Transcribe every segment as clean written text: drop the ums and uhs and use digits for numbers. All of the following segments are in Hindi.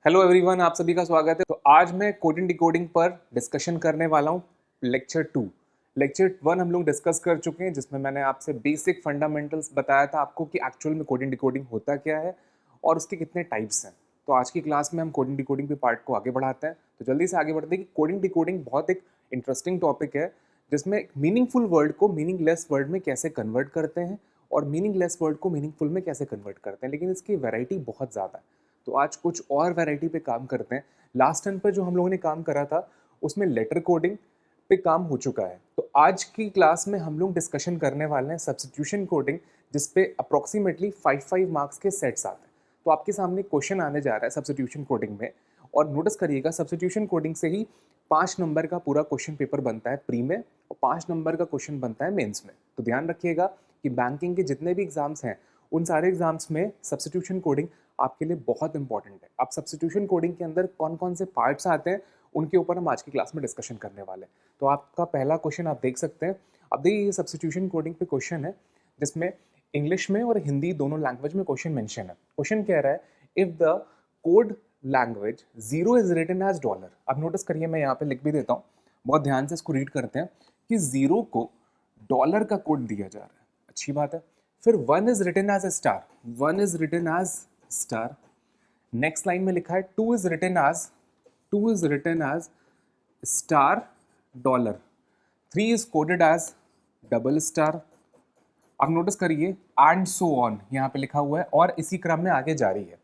हेलो एवरीवन, आप सभी का स्वागत है। तो आज मैं कोडिंग डिकोडिंग पर डिस्कशन करने वाला हूँ। लेक्चर 1 हम लोग डिस्कस कर चुके हैं, जिसमें मैंने आपसे बेसिक फंडामेंटल्स बताया था आपको कि एक्चुअल में कोडिंग डिकोडिंग होता क्या है और उसके कितने टाइप्स हैं। तो आज की क्लास में हम कोडिंग डिकोडिंग के पार्ट को आगे बढ़ाते हैं। तो जल्दी से आगे बढ़ते हैं कि कोडिंग डिकोडिंग बहुत एक इंटरेस्टिंग टॉपिक है, जिसमें मीनिंगफुल वर्ड को मीनिंगलेस वर्ड में कैसे कन्वर्ट करते हैं और मीनिंगलेस वर्ड को मीनिंगफुल में कैसे कन्वर्ट करते हैं। लेकिन इसकी वैरायटी बहुत ज़्यादा है, तो आज कुछ और वैरायटी पे काम करते हैं। लास्ट टाइम पे जो हम लोगों ने काम करा था उसमें लेटर कोडिंग पे काम हो चुका है। तो आज की क्लास में हम लोग डिस्कशन करने वाले हैं सब्स्टिट्यूशन कोडिंग, जिसपे अप्रोक्सीमेटली 5 मार्क्स के सेट्स आते हैं। तो आपके सामने क्वेश्चन आने जा रहा है सब्स्टिट्यूशन कोडिंग में, और नोटिस करिएगा सब्स्टिट्यूशन कोडिंग से ही 5 नंबर का पूरा क्वेश्चन पेपर बनता है प्री में, और 5 नंबर का क्वेश्चन बनता है मेंस में। तो ध्यान रखिएगा कि बैंकिंग के जितने भी एग्जाम्स हैं उन सारे एग्जाम्स में सब्स्टिट्यूशन कोडिंग आपके लिए बहुत इंपॉर्टेंट है। अब सब्स्टिट्यूशन कोडिंग के अंदर कौन कौन से पार्ट्स आते हैं उनके ऊपर हम आज की क्लास में डिस्कशन करने वाले हैं। तो आपका पहला क्वेश्चन आप देख सकते हैं। अब देखिए ये सब्स्टिट्यूशन कोडिंग पे क्वेश्चन है, जिसमें इंग्लिश में और हिंदी दोनों लैंग्वेज में क्वेश्चन मेंशन है। क्वेश्चन कह रहा है if the code language 0 is written as dollar. अब नोटिस करिए, मैं यहाँ पे लिख भी देता हूँ, बहुत ध्यान से इसको रीड करते हैं कि 0 को डॉलर का कोड दिया जा रहा है, अच्छी बात है। फिर 1 is written as a star, 1 is written as star. Next line में लिखा है 2 is written as star dollar, 3 is coded as double star. अब नोटिस करिए एंड सो ऑन यहाँ पे लिखा हुआ है और इसी क्रम में आगे जारी है।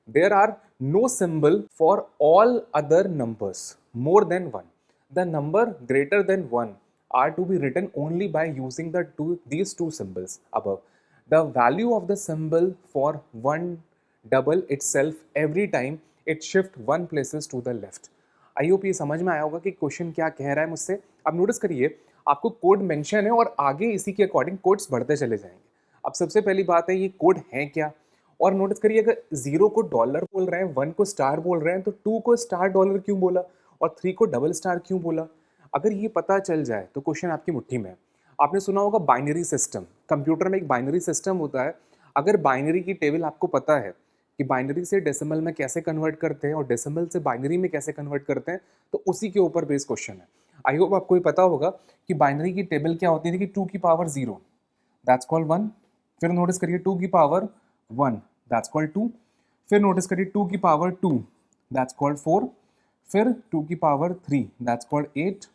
There are no symbol for all other numbers more than 1, the number greater than 1 are to be written only by using these two symbols above. The value of the symbol for one double itself every time it shift one places to the left. I hope ये समझ में आया होगा कि क्वेश्चन क्या कह रहा है मुझसे। अब नोटिस करिए आपको कोड मेंशन है और आगे इसी के अकॉर्डिंग कोड्स बढ़ते चले जाएंगे। अब सबसे पहली बात है ये कोड है क्या, और नोटिस करिए अगर 0 को डॉलर बोल रहे हैं, 1 को स्टार बोल रहे हैं, तो 2 को स्टार डॉलर क्यों बोला और 3 को डबल स्टार क्यों बोला। अगर ये पता चल जाए तो क्वेश्चन आपकी मुट्ठी में है। आपने सुना होगा बाइनरी सिस्टम, कंप्यूटर में एक बाइनरी सिस्टम होता है। अगर बाइनरी की टेबल आपको पता है कि बाइनरी से डेसिमल में कैसे कन्वर्ट करते हैं और डेसिमल से बाइनरी में कैसे कन्वर्ट करते हैं, तो उसी के ऊपर बेस्ड क्वेश्चन है। आई होप आपको ये पता होगा कि बाइनरी की टेबल क्या होती थी कि 2 की पावर 0 दैट्स कॉल्ड 1। फिर नोटिस करिए 2 की पावर 1 दैट्स कॉल्ड 2। फिर नोटिस करिए 2 की पावर 2 दैट्स कॉल्ड 4। फिर 2 की पावर 3 दैट्स कॉल्ड 8।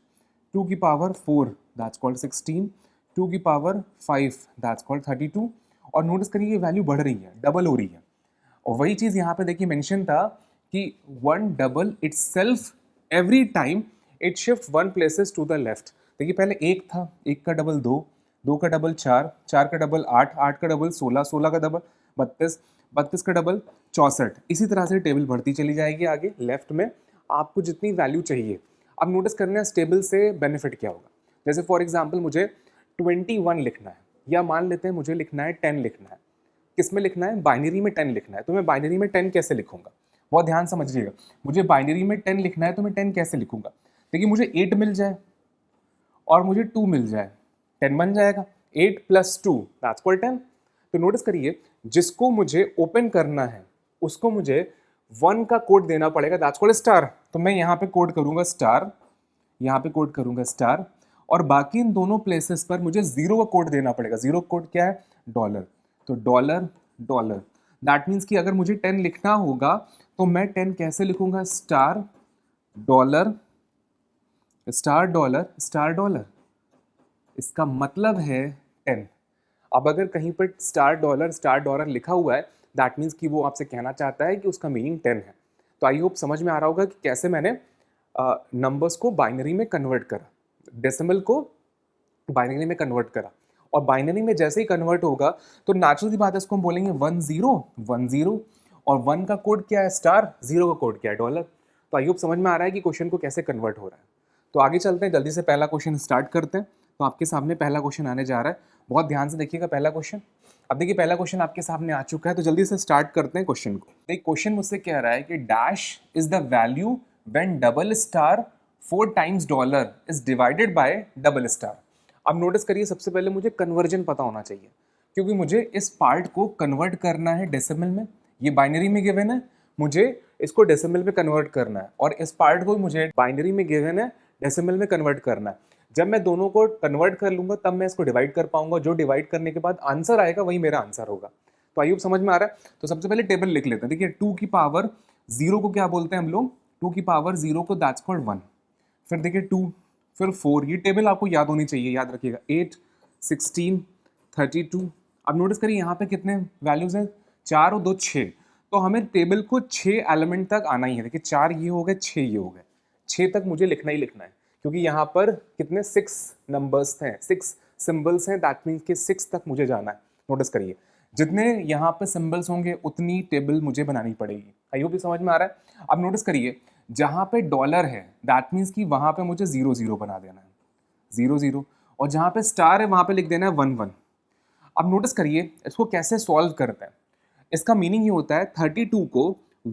2 की पावर 4 दैट्स कॉल्ड 16। 2 की पावर 5 दैट्स कॉल्ड 32। और नोटिस करिए ये वैल्यू बढ़ रही है, डबल हो रही है। और वही चीज़ यहाँ पे देखिए मेंशन था कि 1 double itself every time it shift 1 places to the left. देखिए पहले 1 था, 1 का डबल 2, 2 का डबल 4, 4 का डबल 8, 8 का डबल 16, 16 का डबल 32, 32 का डबल 64। इसी तरह से टेबल बढ़ती चली जाएगी आगे लेफ्ट में, आपको जितनी वैल्यू चाहिए। अब नोटिस करना है इस टेबल से बेनिफिट क्या होगा। जैसे फॉर एग्जांपल मुझे 21 लिखना है, या मान लेते हैं मुझे लिखना है 10 लिखना है। किस में लिखना है? बाइनरी में 10 लिखना है। तो मैं बाइनरी में 10 कैसे लिखूंगा, बहुत ध्यान समझिएगा। मुझे बाइनरी में 10 लिखना है तो मैं 10 कैसे लिखूंगा। देखिए मुझे 8 मिल जाए और मुझे 2 मिल जाए, 10 बन जाएगा। 8 + 2 दैट्स कॉल्ड 10। तो नोटिस करिए जिसको मुझे ओपन करना है उसको मुझे 1 का कोड देना पड़ेगा, दैट्स कॉल्ड स्टार। तो मैं यहाँ पे कोड करूंगा स्टार, यहाँ पे कोड करूंगा स्टार, और बाकी इन दोनों प्लेसेस पर मुझे 0 का कोड देना पड़ेगा। 0 का कोड क्या है? डॉलर। तो डॉलर डॉलर, दैट मीन्स कि अगर मुझे 10 लिखना होगा तो मैं 10 कैसे लिखूंगा? Star dollar star dollar star dollar, इसका मतलब है 10। अब अगर कहीं पर स्टार डॉलर लिखा हुआ है, दैट मीन्स कि वो आपसे कहना चाहता है कि उसका मीनिंग 10 है। तो आई होप समझ में आ रहा होगा कि कैसे मैंने नंबर्स को बाइनरी में कन्वर्ट करा, डेसिमल को बाइनरी में कन्वर्ट करा। और बाइनरी में जैसे ही कन्वर्ट होगा तो नेचुरल सी बात है, इसको हम बोलेंगे 1 0 1 0, और 1 का कोड क्या है? स्टार, 0 का कोड क्या है? डॉलर। तो आई होप समझ में आ रहा है कि क्वेश्चन को कैसे कन्वर्ट हो रहा है। तो आगे चलते हैं, जल्दी से पहला क्वेश्चन स्टार्ट करते हैं। तो आपके सामने पहला क्वेश्चन आने जा रहा है, बहुत ध्यान से देखिएगा पहला क्वेश्चन। अब देखिए पहला क्वेश्चन आपके सामने आ चुका है, तो जल्दी से स्टार्ट करते हैं क्वेश्चन को। देखिए क्वेश्चन मुझसे कह रहा है कि dash is the value when double star 4 times dollar is divided by double star. अब नोटिस करिए सबसे पहले मुझे कन्वर्जन पता होना चाहिए, क्योंकि मुझे इस पार्ट को कन्वर्ट करना है डेसिमल में। ये बाइनरी में गिवन है, मुझे इसको डेसिमल में कन्वर्ट करना है और इस पार्ट को मुझे बाइनरी में गिवन है डेसिमल में कन्वर्ट करना है। जब मैं दोनों को कन्वर्ट कर लूंगा तब मैं इसको डिवाइड कर पाऊंगा, जो डिवाइड करने के बाद आंसर आएगा वही मेरा आंसर होगा। तो आई होप समझ में आ रहा है। तो सबसे पहले टेबल लिख लेते हैं। देखिए 2 की पावर 0 को क्या बोलते हैं हम लोग, 2 की पावर 0 को दैट्स कॉल्ड 1। फिर देखिए 2, फिर 4, ये टेबल आपको याद होनी चाहिए, याद रखिएगा। 8, 16, 32। अब नोटिस करिए यहाँ पे कितने वैल्यूज हैं, 4 और 2 6। तो हमें टेबल को 6 एलिमेंट तक आना ही है। देखिए 4 ये हो गए, 6 ये हो गए, 6 तक मुझे लिखना ही लिखना है, क्योंकि यहाँ पर कितने 6 नंबर्स थे, 6 सिंबल्स हैं, दैट मीन्स कि 6 तक मुझे जाना है। नोटिस करिए जितने यहाँ पे सिंबल्स होंगे उतनी टेबल मुझे बनानी पड़ेगी। आई होप ये समझ में आ रहा है। अब नोटिस करिए जहाँ पे डॉलर है दैट मीन्स कि वहाँ पे मुझे 0 0 बना देना है, 0 0, और जहाँ पे स्टार है वहाँ पे लिख देना है 1 1। अब नोटिस करिए इसको कैसे सॉल्व करते हैं। इसका मीनिंग ये होता है 32 को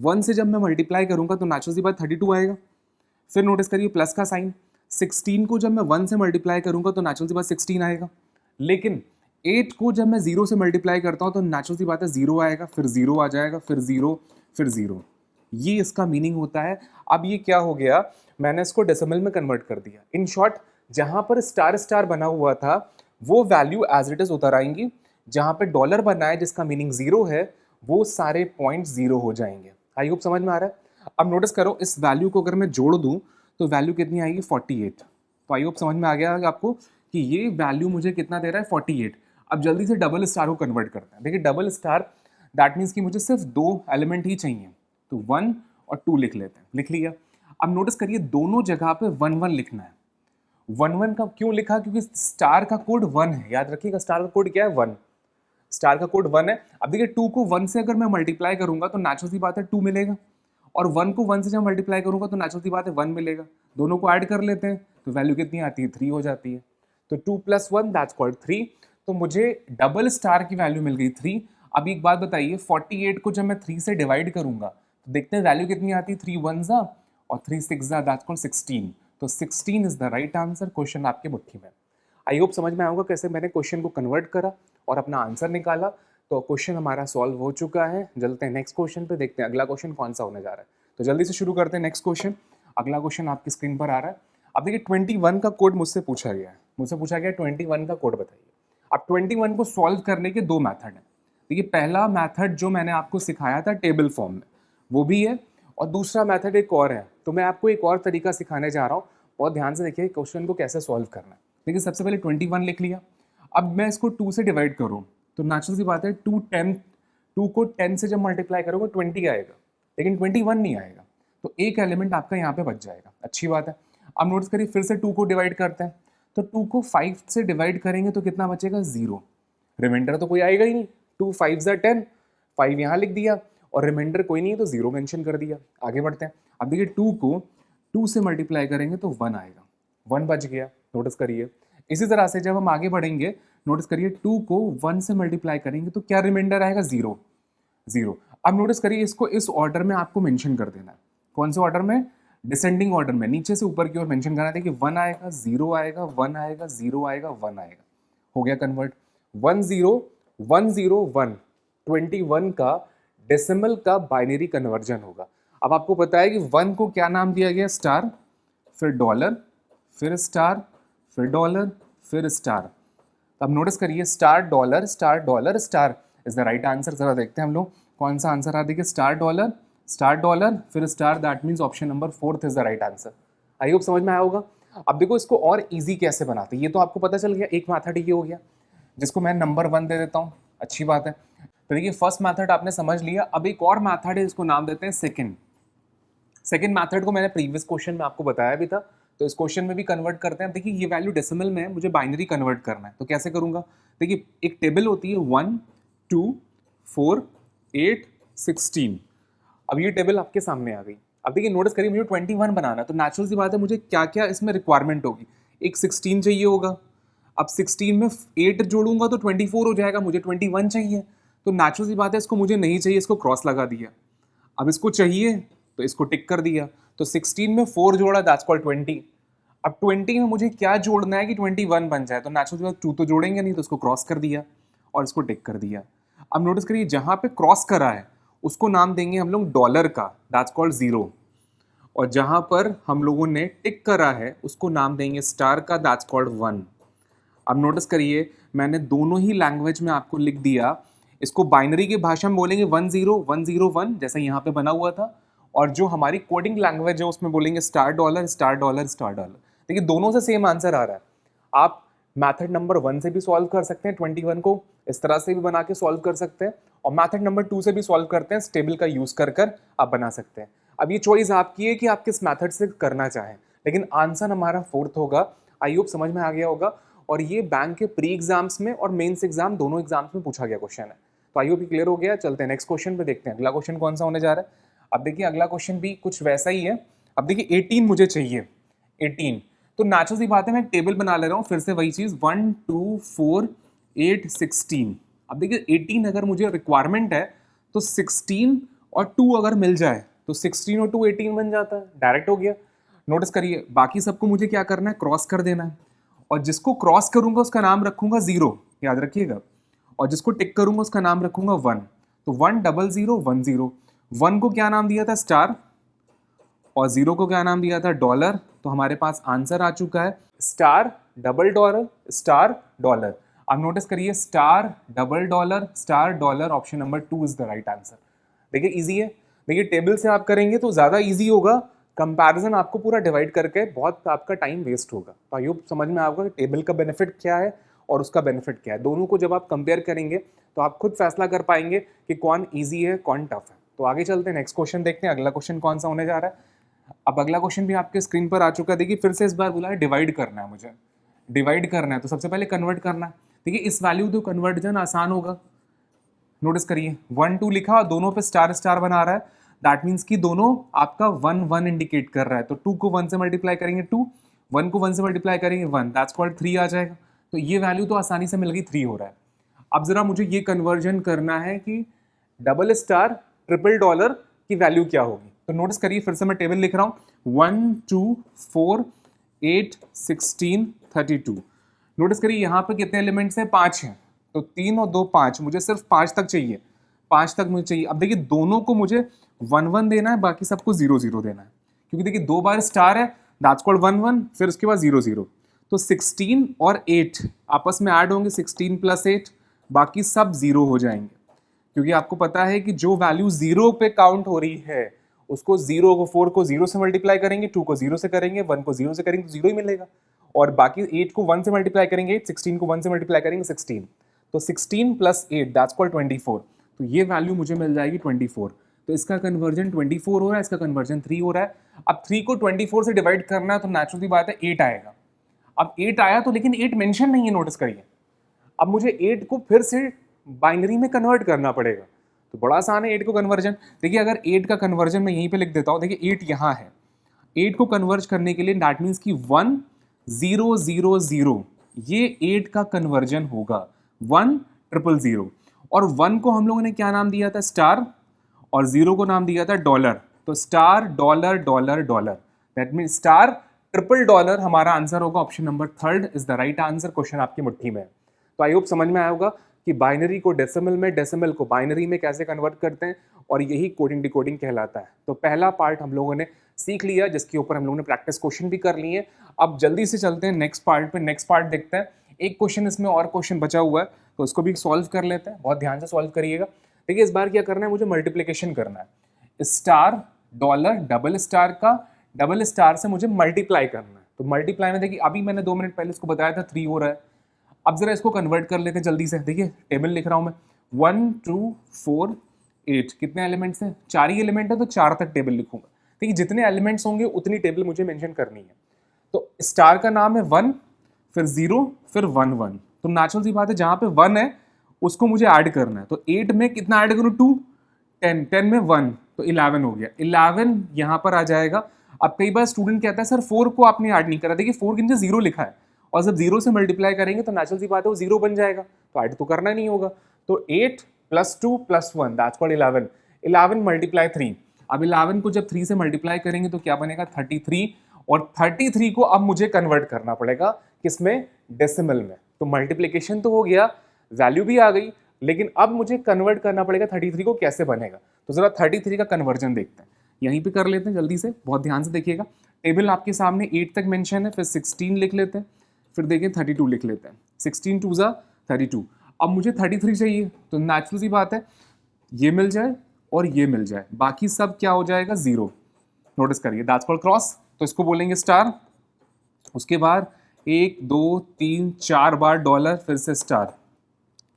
1 से जब मैं मल्टीप्लाई करूंगा तो नेचुरल सी बात 32 आएगा। फिर नोटिस करिए प्लस का साइन, 16 को जब मैं 1 से मल्टीप्लाई करूंगा तो नेचुरल सी बात 16 आएगा। लेकिन 8 को जब मैं 0 से मल्टीप्लाई करता हूँ तो नेचुरल सी बात है 0 आएगा, फिर 0 आ जाएगा, फिर 0, फिर 0। ये इसका मीनिंग होता है। अब ये क्या हो गया, मैंने इसको डेसिमल में कन्वर्ट कर दिया। इन शॉर्ट जहाँ पर स्टार स्टार बना हुआ था वो वैल्यू एज इट इज उतर आएंगी, जहाँ पे डॉलर बना है जिसका मीनिंग 0 है वो सारे पॉइंट 0 हो जाएंगे। आई होप समझ में आ रहा है। अब नोटिस करो इस वैल्यू को अगर मैं जोड़ दूं तो वैल्यू कितनी आएगी 48। तो आई होप समझ में आ गया आपको कि ये वैल्यू मुझे कितना दे रहा है 48। अब जल्दी से डबल स्टार को कन्वर्ट करते हैं। देखिए डबल स्टार दैट मीन्स कि मुझे सिर्फ 2 एलिमेंट ही चाहिए, तो 1 और 2 लिख लेते हैं। लिख लिया। अब नोटिस करिए दोनों जगह पे 1 1 लिखना है। 1 1 का क्यों लिखा, क्योंकि स्टार का कोड 1 है, याद रखिएगा स्टार का कोड क्या है 1, स्टार का कोड 1 है। अब देखिए 2 को 1 से अगर मैं मल्टीप्लाई करूंगा तो नेचुरल सी बात है 2 मिलेगा, और 1 को 1 से जब मल्टीप्लाई करूंगा तो नेचुरल सी बात है 1 मिलेगा। दोनों को ऐड कर लेते हैं तो वैल्यू कितनी आती है 3 हो जाती है। तो 2 + 1 दैट्स कॉल्ड 3। तो मुझे डबल स्टार की वैल्यू मिल गई 3। अब एक बात बताइए 48 को जब मैं 3 से डिवाइड करूंगा तो देखते हैं वैल्यू कितनी आती है, 3 1 और 3 6 दैट्स कॉल्ड 16। तो 16 is the right answer. Question आपके मुट्ठी में। आई होप समझ में आएगा कैसे मैंने क्वेश्चन को कन्वर्ट करा और अपना आंसर निकाला। तो क्वेश्चन हमारा सॉल्व हो चुका है। चलते हैं नेक्स्ट क्वेश्चन पे, देखते हैं अगला क्वेश्चन कौन सा होने जा रहा है। तो जल्दी से शुरू करते हैं नेक्स्ट क्वेश्चन। अगला क्वेश्चन आपकी स्क्रीन पर आ रहा है। अब देखिए 21 का कोड मुझसे पूछा गया है, 21 का कोड बताइए। अब 21 को सॉल्व करने के 2 मैथड हैं। देखिए पहला मैथड जो मैंने आपको सिखाया था टेबल फॉर्म में वो भी है, और दूसरा मैथड एक और है। तो मैं आपको एक और तरीका सिखाने जा रहा हूँ, बहुत ध्यान से देखिए क्वेश्चन को कैसे सॉल्व करना है। देखिए सबसे पहले 21 लिख लिया। अब मैं इसको 2 से डिवाइड करूँ तो नेचुरल सी बात है 2 को 10 से जब मल्टीप्लाई करोगे 20 आएगा, लेकिन 21 नहीं आएगा। तो एक एलिमेंट आपका यहाँ पे बच जाएगा, अच्छी बात है। अब नोटिस करिए फिर से 2 को डिवाइड करते हैं, तो 2 को 5 से डिवाइड करेंगे तो कितना बचेगा 0। रिमाइंडर तो कोई आएगा ही नहीं। 2 5 10, 5 यहाँ लिख दिया और रिमाइंडर कोई नहीं है तो 0 मेंशन कर दिया। आगे बढ़ते हैं। अब देखिए 2 को 2 से मल्टीप्लाई करेंगे तो 1 आएगा, 1 बच गया। नोटिस करिए इसी तरह से जब हम आगे बढ़ेंगे, नोटिस करिए 2 को 1 से मल्टीप्लाई करेंगे तो क्या रिमाइंडर आएगा 0 0। अब नोटिस करिए इसको इस ऑर्डर में आपको मेंशन कर देना है। कौन से ऑर्डर में, डिसेंडिंग ऑर्डर में, नीचे से ऊपर की ओर मेंशन करना है। देखिए 1 आएगा, 0 आएगा, 1 आएगा, 0 आएगा, 1 आएगा। हो गया कन्वर्ट। 1 0 1 0 1 21 का डेसिमल का बाइनरी कन्वर्जन होगा। अब आपको पता है कि 1 को क्या नाम दिया गया, स्टार, फिर डॉलर, फिर स्टार, फिर डॉलर, फिर स्टार। अब नोटिस करिए star dollar star is the right answer. जरा देखते हैं हम लोग कौन सा आंसर आ। देखिए स्टार डॉलर फिर star, that means option number 4 is the right answer. I hope समझ में आया होगा। अब देखो इसको और इजी कैसे बनाते हैं, ये तो आपको पता चल गया। एक मैथड ये हो गया जिसको मैं नंबर 1 दे देता हूँ, अच्छी बात है। तो देखिए फर्स्ट मैथड आपने समझ लिया। अब एक और मैथड है, इसको नाम देते हैं सेकंड मैथड को मैंने प्रीवियस क्वेश्चन में आपको बताया भी था, तो इस क्वेश्चन में भी कन्वर्ट करते हैं। देखिए ये वैल्यू डेसिमल में है, मुझे बाइनरी कन्वर्ट करना है, तो कैसे करूंगा। देखिए एक टेबल होती है 1 2 4 8 16। अब ये टेबल आपके सामने आ गई। अब देखिए नोटिस करिए मुझे 21 बनाना है, तो नेचुरल सी बात है मुझे क्या क्या इसमें रिक्वायरमेंट होगी। एक 16 चाहिए होगा। अब 16 में 8 जोड़ूंगा तो 24 हो जाएगा, मुझे 21 चाहिए। तो नेचुरल सी बात है इसको मुझे नहीं चाहिए, इसको क्रॉस लगा दिया। अब इसको चाहिए तो इसको टिक कर दिया। तो 16 में 4 जोड़ा, दैट्स कॉल्ड 20। अब 20 में मुझे क्या जोड़ना है कि 21 बन जाए, तो नेचुरल सी बात 2 तो जोड़ेंगे नहीं, तो इसको क्रॉस कर दिया और इसको टिक कर दिया। अब नोटिस करिए जहां पे क्रॉस करा है उसको नाम देंगे हम लोग डॉलर का, दैट्स कॉल्ड जीरो। और जहां पर हम लोगों ने टिक करा है उसको नाम देंगे स्टार का, दैट्स कॉल्ड वन। अब नोटिस करिए मैंने दोनों ही लैंग्वेज में आपको लिख दिया। इसको बाइनरी की भाषा में बोलेंगे 10 101 जैसा यहाँ पे बना हुआ था, और जो हमारी कोडिंग लैंग्वेज है उसमें बोलेंगे star dollar star dollar star dollar. देखिए दोनों से सेम आंसर आ रहा है। आप मैथड नंबर 1 से भी सॉल्व कर सकते हैं 21 को, इस तरह से भी बना के सॉल्व कर सकते हैं, और मैथड नंबर 2 से भी सॉल्व करते हैं, स्टेबल का यूज कर कर आप बना सकते हैं। अब ये चॉइस आपकी है कि आप किस मैथड से करना चाहें, लेकिन आंसर हमारा 4th होगा। आई होप समझ में आ गया होगा। और ये बैंक के प्री एग्जाम्स में और मेंस एग्जाम दोनों एग्जाम्स में पूछा गया क्वेश्चन है। तो आई होप ये क्लियर हो गया। चलते हैं नेक्स्ट क्वेश्चन पे, देखते हैं अगला क्वेश्चन कौन सा होने जा रहा है। अब देखिए अगला क्वेश्चन भी कुछ वैसा ही है। अब देखिए 18 मुझे चाहिए, 18। तो नेचुरल सी बात है, मैं एक टेबल बना ले रहा हूँ फिर से वही चीज़, 1 2 4 8 16। अब देखिए 18 अगर मुझे रिक्वायरमेंट है तो 16 और 2 अगर मिल जाए तो 16 और 2 18 बन जाता है, डायरेक्ट हो गया। नोटिस करिए बाकी सबको मुझे क्या करना है, क्रॉस कर देना है। और जिसको क्रॉस करूंगा उसका नाम रखूंगा 0, याद रखिएगा। और जिसको टिक करूंगा उसका नाम रखूंगा 1। तो 1 0 0 1 0। 1 को क्या नाम दिया था, स्टार, और 0 को क्या नाम दिया था, डॉलर। तो हमारे पास आंसर आ चुका है star double dollar star dollar. अब नोटिस करिए star double dollar star dollar, option number 2 is the right answer. देखिए इजी है। देखिए टेबल से आप करेंगे तो ज़्यादा इजी होगा, कंपैरिजन आपको पूरा डिवाइड करके बहुत आपका टाइम वेस्ट होगा। तो आई होप समझ में आएगा कि टेबल का बेनिफिट क्या है और उसका बेनिफिट क्या है। दोनों को जब आप कंपेयर करेंगे तो आप खुद फैसला कर पाएंगे कि कौन ईजी है कौन टफ है। तो आगे चलते हैं, नेक्स्ट क्वेश्चन देखते हैं अगला क्वेश्चन कौन सा होने जा रहा है। अब अगला क्वेश्चन भी आपके स्क्रीन पर आ चुका है। देखिए फिर से इस बार बोला है डिवाइड करना है, मुझे डिवाइड करना है। तो सबसे पहले कन्वर्ट करना है। देखिए इस वैल्यू तो कन्वर्जन आसान होगा। नोटिस करिए 1 2 लिखा, दोनों पे स्टार स्टार बना रहा है, दैट मीन्स कि दोनों आपका 1 1 इंडिकेट कर रहा है। तो 2 को 1 से मल्टीप्लाई करेंगे 2, 1 को 1 से मल्टीप्लाई करेंगे 1, दैट्स कॉल्ड 3 आ जाएगा। तो ये वैल्यू तो आसानी से मिल गई, 3 हो रहा है। अब जरा मुझे ये कन्वर्जन करना है कि डबल स्टार ट्रिपल डॉलर की वैल्यू क्या होगी। तो नोटिस करिए फिर से मैं टेबल लिख रहा हूँ, 1 2 4 8 16 32। नोटिस करिए यहाँ पे कितने एलिमेंट्स हैं, 5 हैं। तो 3 और 2 5, मुझे सिर्फ 5 तक चाहिए, 5 तक मुझे चाहिए। अब देखिए दोनों को मुझे 1 1 देना है, बाकी सबको 0 0 देना है, क्योंकि देखिए 2 बार स्टार है, दैट्स कॉल्ड 1 1, फिर उसके बाद 0 0। तो 16 और 8 आपस में ऐड होंगे, 16 + 8, बाकी सब 0 हो जाएंगे। क्योंकि आपको पता है कि जो वैल्यू 0 पे काउंट हो रही है उसको 0 को 4 को 0 से मल्टीप्लाई करेंगे, 2 को 0 से करेंगे, 1 को 0 से करेंगे तो 0 ही मिलेगा। और बाकी 8 को 1 से मल्टीप्लाई करेंगे 8, 16 को 1 से मल्टीप्लाई करेंगे 16। तो 16 + 8 दैट्स कॉल्ड 24। तो ये वैल्यू मुझे मिल जाएगी 24। तो इसका कन्वर्जन 24 हो रहा है, इसका कन्वर्जन 3 हो रहा है। अब 3 को 24 से डिवाइड करना है तो नेचुरली बात है 8 आएगा। अब 8 आया तो लेकिन 8 मेंशन नहीं है, नोटिस करिए। अब मुझे 8 को फिर से बाइनरी में कन्वर्ट करना पड़ेगा। तो बड़ा आसान है 8 को कन्वर्जन। देखिए अगर 8 का कन्वर्जन मैं यहीं पे लिख देता हूँ, देखिए 8 यहाँ है। 8 को कन्वर्ज करने के लिए दैट मीन्स कि 1 0 0 0, ये 8 का कन्वर्जन होगा, 1 0 0। और 1 को हम लोगों ने क्या नाम दिया था, स्टार, और 0 को नाम दिया था डॉलर। तो star dollar dollar dollar, that mean star triple dollar हमारा आंसर होगा। Option number 3 is the right answer. Question आपकी मुट्ठी में है। तो आई होप समझ में आया होगा कि बाइनरी को डेसिमल में, डेसिमल को बाइनरी में कैसे कन्वर्ट करते हैं, और यही कोडिंग डिकोडिंग कहलाता है। तो पहला पार्ट हम लोगों ने सीख लिया, जिसके ऊपर हम लोगों ने प्रैक्टिस क्वेश्चन भी कर लिए। अब जल्दी से चलते हैं नेक्स्ट पार्ट पे। नेक्स्ट पार्ट देखते हैं, एक क्वेश्चन इसमें और क्वेश्चन बचा हुआ है तो उसको भी सॉल्व कर लेते हैं। बहुत ध्यान से सॉल्व करिएगा। देखिए इस बार क्या करना है, मुझे मल्टीप्लीकेशन करना है। स्टार डॉलर डबल स्टार का डबल स्टार से मुझे मल्टीप्लाई करना है। तो मल्टीप्लाई में देखिए अभी मैंने 2 मिनट पहले इसको बताया था 3 हो रहा है। अब जरा इसको कन्वर्ट कर लेते हैं जल्दी से। देखिए टेबल लिख रहा हूं मैं, 1 2 4 8, कितने एलिमेंट्स हैं, 4 ही एलिमेंट है तो 4 तक टेबल लिखूंगा। देखिए जितने एलिमेंट्स होंगे उतनी टेबल मुझे मेंशन करनी है। तो स्टार का नाम है 1, फिर 0, फिर 1 1। तो नेचुरल सी बात है जहां पे 1 है उसको मुझे ऐड करना है। तो 8 में कितना ऐड करूं, 2, 10, 10 में 1 तो 11 हो गया। 11 यहाँ पर आ जाएगा। अब कई बार स्टूडेंट कहता है सर 4 को आपने ऐड नहीं करा। देखिए 4 के नीचे 0 लिखा है, और जब 0 से मल्टीप्लाई करेंगे तो नेचुरल सी बात है वो 0 बन जाएगा, तो ऐड तो करना नहीं होगा। तो 8 + 2 + 1 दैट्स कॉल्ड 11। 11 × 3। अब 11 को जब 3 से मल्टीप्लाई करेंगे तो क्या बनेगा, 33। और 33 को अब मुझे कन्वर्ट करना पड़ेगा किसमें, डेसिमल में। तो मल्टीप्लीकेशन तो हो गया, वैल्यू भी आ गई। लेकिन अब मुझे कन्वर्ट करना पड़ेगा 33 को, कैसे बनेगा, तो जरा 33 का कन्वर्जन देखते हैं। यहीं पे कर लेते हैं जल्दी से, बहुत ध्यान से देखिएगा। टेबल आपके सामने 8 तक मेंशन है, फिर 16 लिख लेते हैं, फिर देखिए 32 लिख लेते हैं। 16 2 ज़ा 32। अब मुझे 33 चाहिए, तो नेचुरल सी बात है ये मिल जाए और ये मिल जाए, बाकी सब क्या हो जाएगा, जीरो। नोटिस करिए, दैट्स कॉल्ड क्रॉस, तो इसको बोलेंगे स्टार। उसके बाद 1 2 3 4 बार डॉलर, फिर से स्टार,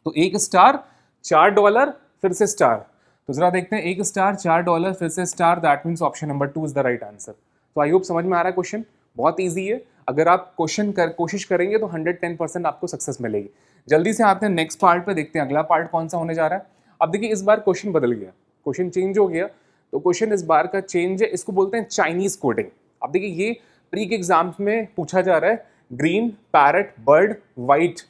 तो 1 स्टार 4 डॉलर फिर से स्टार। तो जरा देखते हैं, 1 स्टार 4 डॉलर फिर से star, that means option number 2 is the right answer. तो आई होप समझ में आ रहा है क्वेश्चन, बहुत ईजी है। अगर आप कोशिश करेंगे तो 110% आपको सक्सेस मिलेगी। जल्दी से आते हैं नेक्स्ट पार्ट पे, देखते हैं अगला पार्ट कौन सा होने जा रहा है। अब देखिए इस बार क्वेश्चन बदल गया, क्वेश्चन चेंज हो गया। तो क्वेश्चन इस बार का चेंज है, इसको बोलते हैं चाइनीज कोडिंग। अब देखिए ये प्री के एग्जाम्स में पूछा जा रहा है, ग्रीन पैरट बर्ड वाइट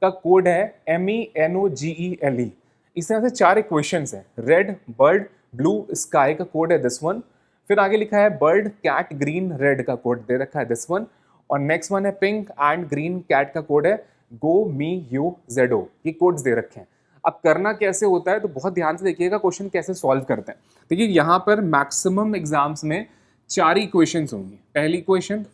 का कोड है MENOGELE। इस तरह से 4 इक्वेशंस हैं, रेड बर्ड ब्लू स्काई का कोड है दिस वन, फिर आगे लिखा है बर्ड कैट ग्रीन रेड का कोड दे रखा है दिस वन, और नेक्स्ट वन है पिंक एंड ग्रीन कैट का कोड है गो मी यू जेडो, ये कोड्स दे रखे हैं। अब करना कैसे होता है, तो बहुत ध्यान से देखिएगा क्वेश्चन कैसे सॉल्व करते हैं। देखिए यहाँ पर मैक्सिमम एग्जाम्स में 4 इक्वेशंस होंगी, पहली इक्वेशन,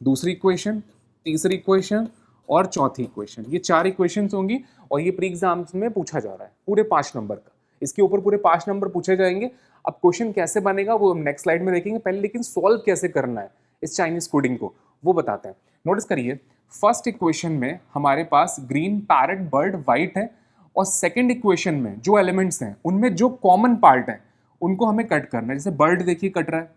दूसरी इक्वेशन, तीसरी इक्वेशन और चौथी इक्वेशन, ये 4 इक्वेशंस होंगी। और ये प्री एग्जाम्स में पूछा जा रहा है पूरे 5 नंबर का, इसके ऊपर पूरे 5 नंबर पूछे जाएंगे। अब क्वेश्चन कैसे बनेगा वो हम नेक्स्ट स्लाइड में देखेंगे, पहले लेकिन सॉल्व कैसे करना है इस चाइनीज कोडिंग को वो बताते हैं। नोटिस करिए, फर्स्ट इक्वेशन में हमारे पास ग्रीन पैरट बर्ड वाइट है, और सेकेंड इक्वेशन में जो एलिमेंट्स हैं उनमें जो कॉमन पार्ट है उनको हमें कट करना है। जैसे बर्ड देखिए कट रहा है,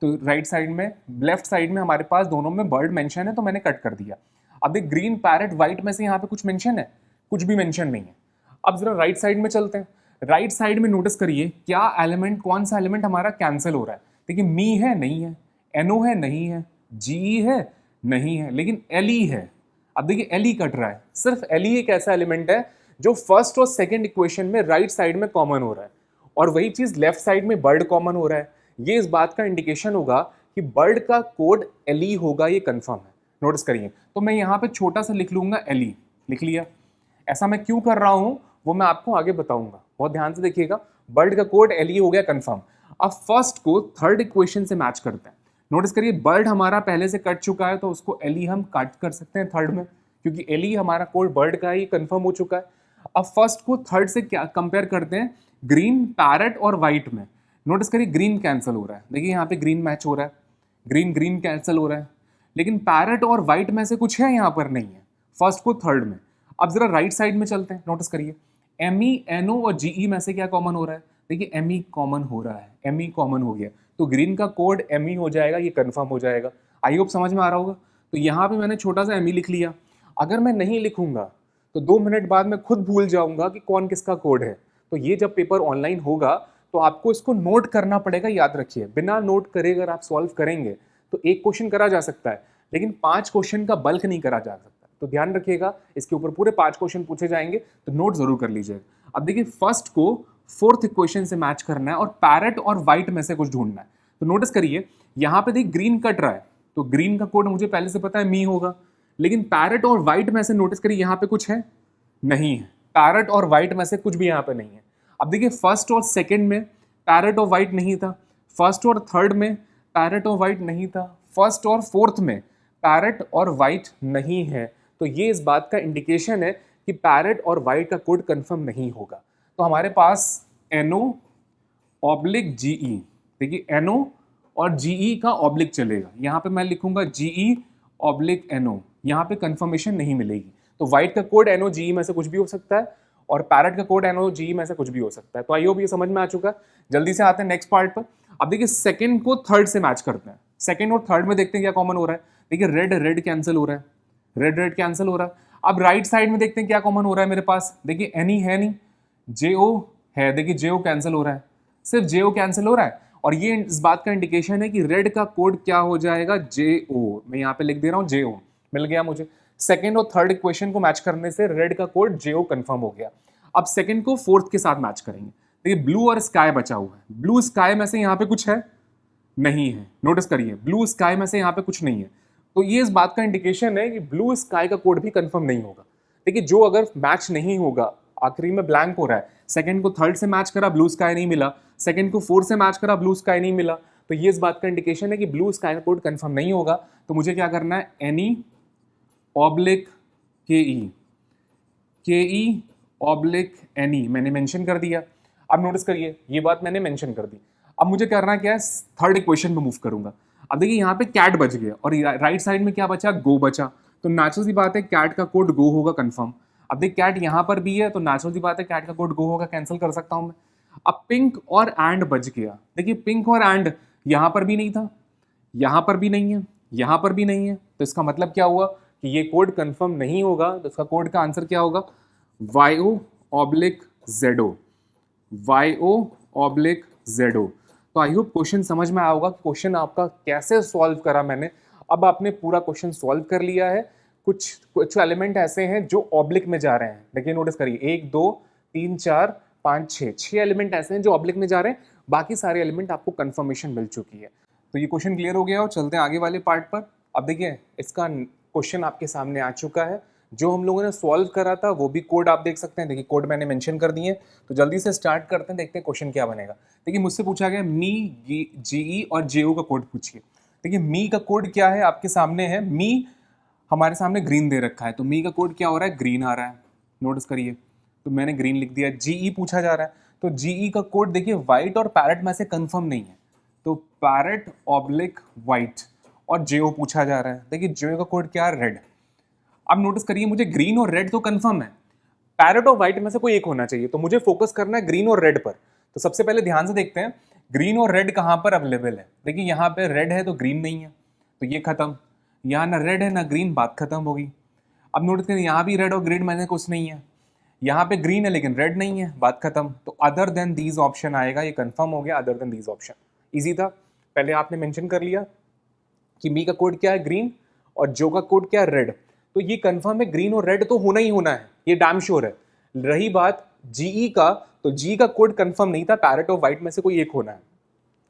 तो राइट साइड में लेफ्ट साइड में हमारे पास दोनों में बर्ड मेंशन है, तो मैंने कट कर दिया। अब देख ग्रीन पैरट वाइट में से यहाँ पे कुछ मेंशन है, कुछ भी मेंशन नहीं है। अब जरा राइट साइड में चलते हैं, राइट साइड में नोटिस करिए क्या एलिमेंट, कौन सा एलिमेंट हमारा कैंसिल हो रहा है। देखिए मी है नहीं है, एनओ है नहीं है, जीई है नहीं है, लेकिन एलई है। अब देखिए एलई कट रहा है, सिर्फ एलई एक ऐसा एलिमेंट है जो फर्स्ट और सेकेंड इक्वेशन में राइट साइड में कॉमन हो रहा है, और वही चीज लेफ्ट साइड में बर्ड कॉमन हो रहा है। ये इस बात का इंडिकेशन होगा कि बर्ड का कोड एलई होगा, ये कंफर्म है। नोटिस करिए, तो मैं यहाँ पे छोटा सा लिख लूंगा एलई, लिख लिया। ऐसा मैं क्यों कर रहा हूँ वो मैं आपको आगे बताऊंगा, बहुत ध्यान से देखिएगा। बर्ड का कोड एलई हो गया कंफर्म। अब फर्स्ट को थर्ड इक्वेशन से मैच करते हैं। नोटिस करिए बर्ड हमारा पहले से कट चुका है, तो उसको एलई हम काट कर सकते हैं थर्ड में, क्योंकि एलई हमारा कोड बर्ड का ही कंफर्म हो चुका है। अब फर्स्ट को थर्ड से क्या कंपेयर करते हैं, ग्रीन पैरट और वाइट में। नोटिस करिए ग्रीन कैंसिल हो रहा है, देखिए यहाँ पे ग्रीन मैच हो रहा है, ग्रीन ग्रीन कैंसिल हो रहा है, लेकिन पैरट और वाइट में से कुछ है यहाँ पर नहीं है, फर्स्ट को थर्ड में। अब जरा राइट साइड में चलते हैं, नोटिस करिए एमई एनओ और जीई में से क्या कॉमन हो रहा है, देखिए एमई कॉमन हो रहा है, एमई कॉमन हो गया, तो ग्रीन का कोड एमई हो जाएगा, ये कंफर्म हो जाएगा। आई होप समझ में आ रहा होगा। तो यहाँ पे मैंने छोटा सा एमई लिख लिया। अगर मैं नहीं लिखूंगा तो 2 मिनट बाद मैं खुद भूल जाऊंगा कि कौन किसका कोड है। तो ये जब पेपर ऑनलाइन होगा तो आपको इसको नोट करना पड़ेगा, याद रखिए। बिना नोट करे अगर आप सॉल्व करेंगे तो एक क्वेश्चन करा जा सकता है, लेकिन 5 क्वेश्चन का बल्क नहीं करा जा सकता। तो ध्यान रखिएगा, इसके ऊपर पूरे 5 क्वेश्चन पूछे जाएंगे, तो नोट जरूर कर लीजिएगा। अब देखिए फर्स्ट को फोर्थ इक्वेशन से मैच करना है और पैरट और व्हाइट में से कुछ ढूंढना है। तो नोटिस करिए यहाँ पे देखिए ग्रीन कट रहा है, तो ग्रीन का कोड मुझे पहले से पता है मी होगा, लेकिन पैरट और व्हाइट में से नोटिस करिए यहाँ पे कुछ है नहीं है, पैरट और व्हाइट में से कुछ भी यहाँ पे नहीं है। अब देखिए फर्स्ट और सेकंड में पैरट और व्हाइट नहीं था, फर्स्ट और थर्ड में पैरट और व्हाइट नहीं था, फर्स्ट और फोर्थ में पैरट और व्हाइट नहीं है। तो ये इस बात का इंडिकेशन है कि पैरट और व्हाइट का कोड कंफर्म नहीं होगा। तो हमारे पास NO ऑब्लिक GE, देखिए NO और GE का ऑब्लिक चलेगा, यहाँ पे मैं लिखूंगा GE ऑब्लिक NO, यहाँ पे कंफर्मेशन नहीं मिलेगी। तो व्हाइट का कोड NO GE में से कुछ भी हो सकता है और पैरट का कोड NO GE में से कुछ भी हो सकता है। तो आई होप ये समझ में आ चुका है। जल्दी से आते हैं नेक्स्ट पार्ट पर। अब देखिए सेकंड को थर्ड से मैच करते हैं, सेकंड और थर्ड में देखते हैं क्या कॉमन हो रहा है। देखिए रेड रेड कैंसिल हो रहा है, रेड रेड कैंसिल हो रहा है। अब राइट साइड में देखते हैं क्या कॉमन हो रहा है मेरे पास, देखिए एनी है नहीं, JO है, देखिए JO कैंसिल हो रहा है, सिर्फ JO कैंसिल हो रहा है। और ये इस बात का इंडिकेशन है कि रेड का कोड क्या हो जाएगा, JO। मैं यहाँ पे लिख दे रहा हूँ JO, मिल गया मुझे। सेकंड और थर्ड इक्वेशन को मैच करने से रेड का कोड JO कंफर्म हो गया। अब सेकंड को फोर्थ के साथ मैच करेंगे। देखिए ब्लू और स्काई बचा हुआ है, ब्लू स्काई में से यहाँ पे कुछ है नहीं है, नोटिस करिए ब्लू स्काई में से यहाँ पे कुछ नहीं है। तो ये इस बात का इंडिकेशन है कि ब्लू स्काई का कोड भी कंफर्म नहीं होगा। देखिए जो अगर मैच नहीं होगा आखिरी में ब्लैंक हो रहा है। सेकंड को थर्ड से मैच करा, ब्लू स्काई नहीं मिला, सेकंड को फोर्थ से मैच करा, ब्लू स्काई नहीं मिला, तो ये इस बात का इंडिकेशन है कि ब्लू स्काई का कोड कंफर्म नहीं होगा। तो मुझे क्या करना है, एनी ऑब्लिक के ई ऑब्लिक एनी मैंने मेंशन कर दिया। अब नोटिस करिए ये बात मैंने मेंशन कर दी। अब मुझे करना क्या है, थर्ड इक्वेशन में मूव करूंगा। अब देखिए यहाँ पे कैट बच गया और राइट साइड में क्या बचा, गो बचा, तो नेचुरल सी बात है कैट का कोड गो होगा कंफर्म। अब देखिए कैट यहाँ पर भी है तो नेचुरल सी बात है कैट का कोड गो होगा, कैंसिल कर सकता हूँ मैं। अब पिंक और एंड बच गया। देखिए पिंक और एंड यहाँ पर भी नहीं था, यहाँ पर भी नहीं है, यहाँ पर भी नहीं है, तो इसका मतलब क्या हुआ कि ये कोड कंफर्म नहीं होगा। तो इसका कोड का आंसर क्या होगा, YO oblique ZO, YO oblique ZO। तो आई होप क्वेश्चन समझ में आया होगा कि क्वेश्चन आपका कैसे सॉल्व करा मैंने। अब आपने पूरा क्वेश्चन सॉल्व कर लिया है। कुछ एलिमेंट ऐसे हैं जो ऑब्लिक में जा रहे हैं। देखिए नोटिस करिए 1 2 3 4 5 6 एलिमेंट ऐसे हैं जो ऑब्लिक में जा रहे हैं, बाकी सारे एलिमेंट आपको कंफर्मेशन मिल चुकी है। तो ये क्वेश्चन क्लियर हो गया और चलते हैं आगे वाले पार्ट पर। अब देखिए इसका क्वेश्चन आपके सामने आ चुका है। जो हम लोगों ने सॉल्व करा था वो भी कोड आप देख सकते हैं। देखिए कोड मैंने मेंशन कर दिए, तो जल्दी से स्टार्ट करते हैं, देखते हैं क्वेश्चन क्या बनेगा। देखिए मुझसे पूछा गया मी जीई और जेओ का कोड पूछिए। देखिए मी का कोड क्या है आपके सामने है, मी हमारे सामने ग्रीन दे रखा है, तो मी का कोड क्या हो रहा है, ग्रीन आ रहा है। नोटिस करिए, तो मैंने ग्रीन लिख दिया। जीई पूछा जा रहा है, तो जीई का कोड देखिए व्हाइट और पैरेट में से कंफर्म नहीं है, तो पैरेट ऑब्लिक व्हाइट। और जेओ पूछा जा रहा है, देखिए जेओ का कोड क्या है, रेड। अब नोटिस करिए मुझे ग्रीन और रेड तो कंफर्म है, पैरेट और व्हाइट में से कोई एक होना चाहिए, तो मुझे फोकस करना है ग्रीन और रेड पर। तो सबसे पहले ध्यान से देखते हैं ग्रीन और रेड कहाँ पर अवेलेबल है। देखिए यहाँ पे रेड है तो ग्रीन नहीं है, तो ये खत्म। यहाँ ना रेड है ना ग्रीन, बात खत्म हो गई। अब नोटिस करिए यहाँ भी रेड और ग्रीन में से कुछ नहीं है, यहाँ पे ग्रीन है लेकिन रेड नहीं है, बात खत्म। तो अदर देन दीज ऑप्शन आएगा, ये कंफर्म हो गया, other than these option. Easy था, पहले आपने मेंशन कर लिया कि मी का कोड क्या है, ग्रीन, और जो का कोड क्या है, रेड। तो ये कंफर्म है ग्रीन और रेड तो होना ही होना है, ये डैम श्योर है। रही बात जीई का, तो जी का कोड कंफर्म नहीं था, पैरेट और व्हाइट में से कोई एक होना है।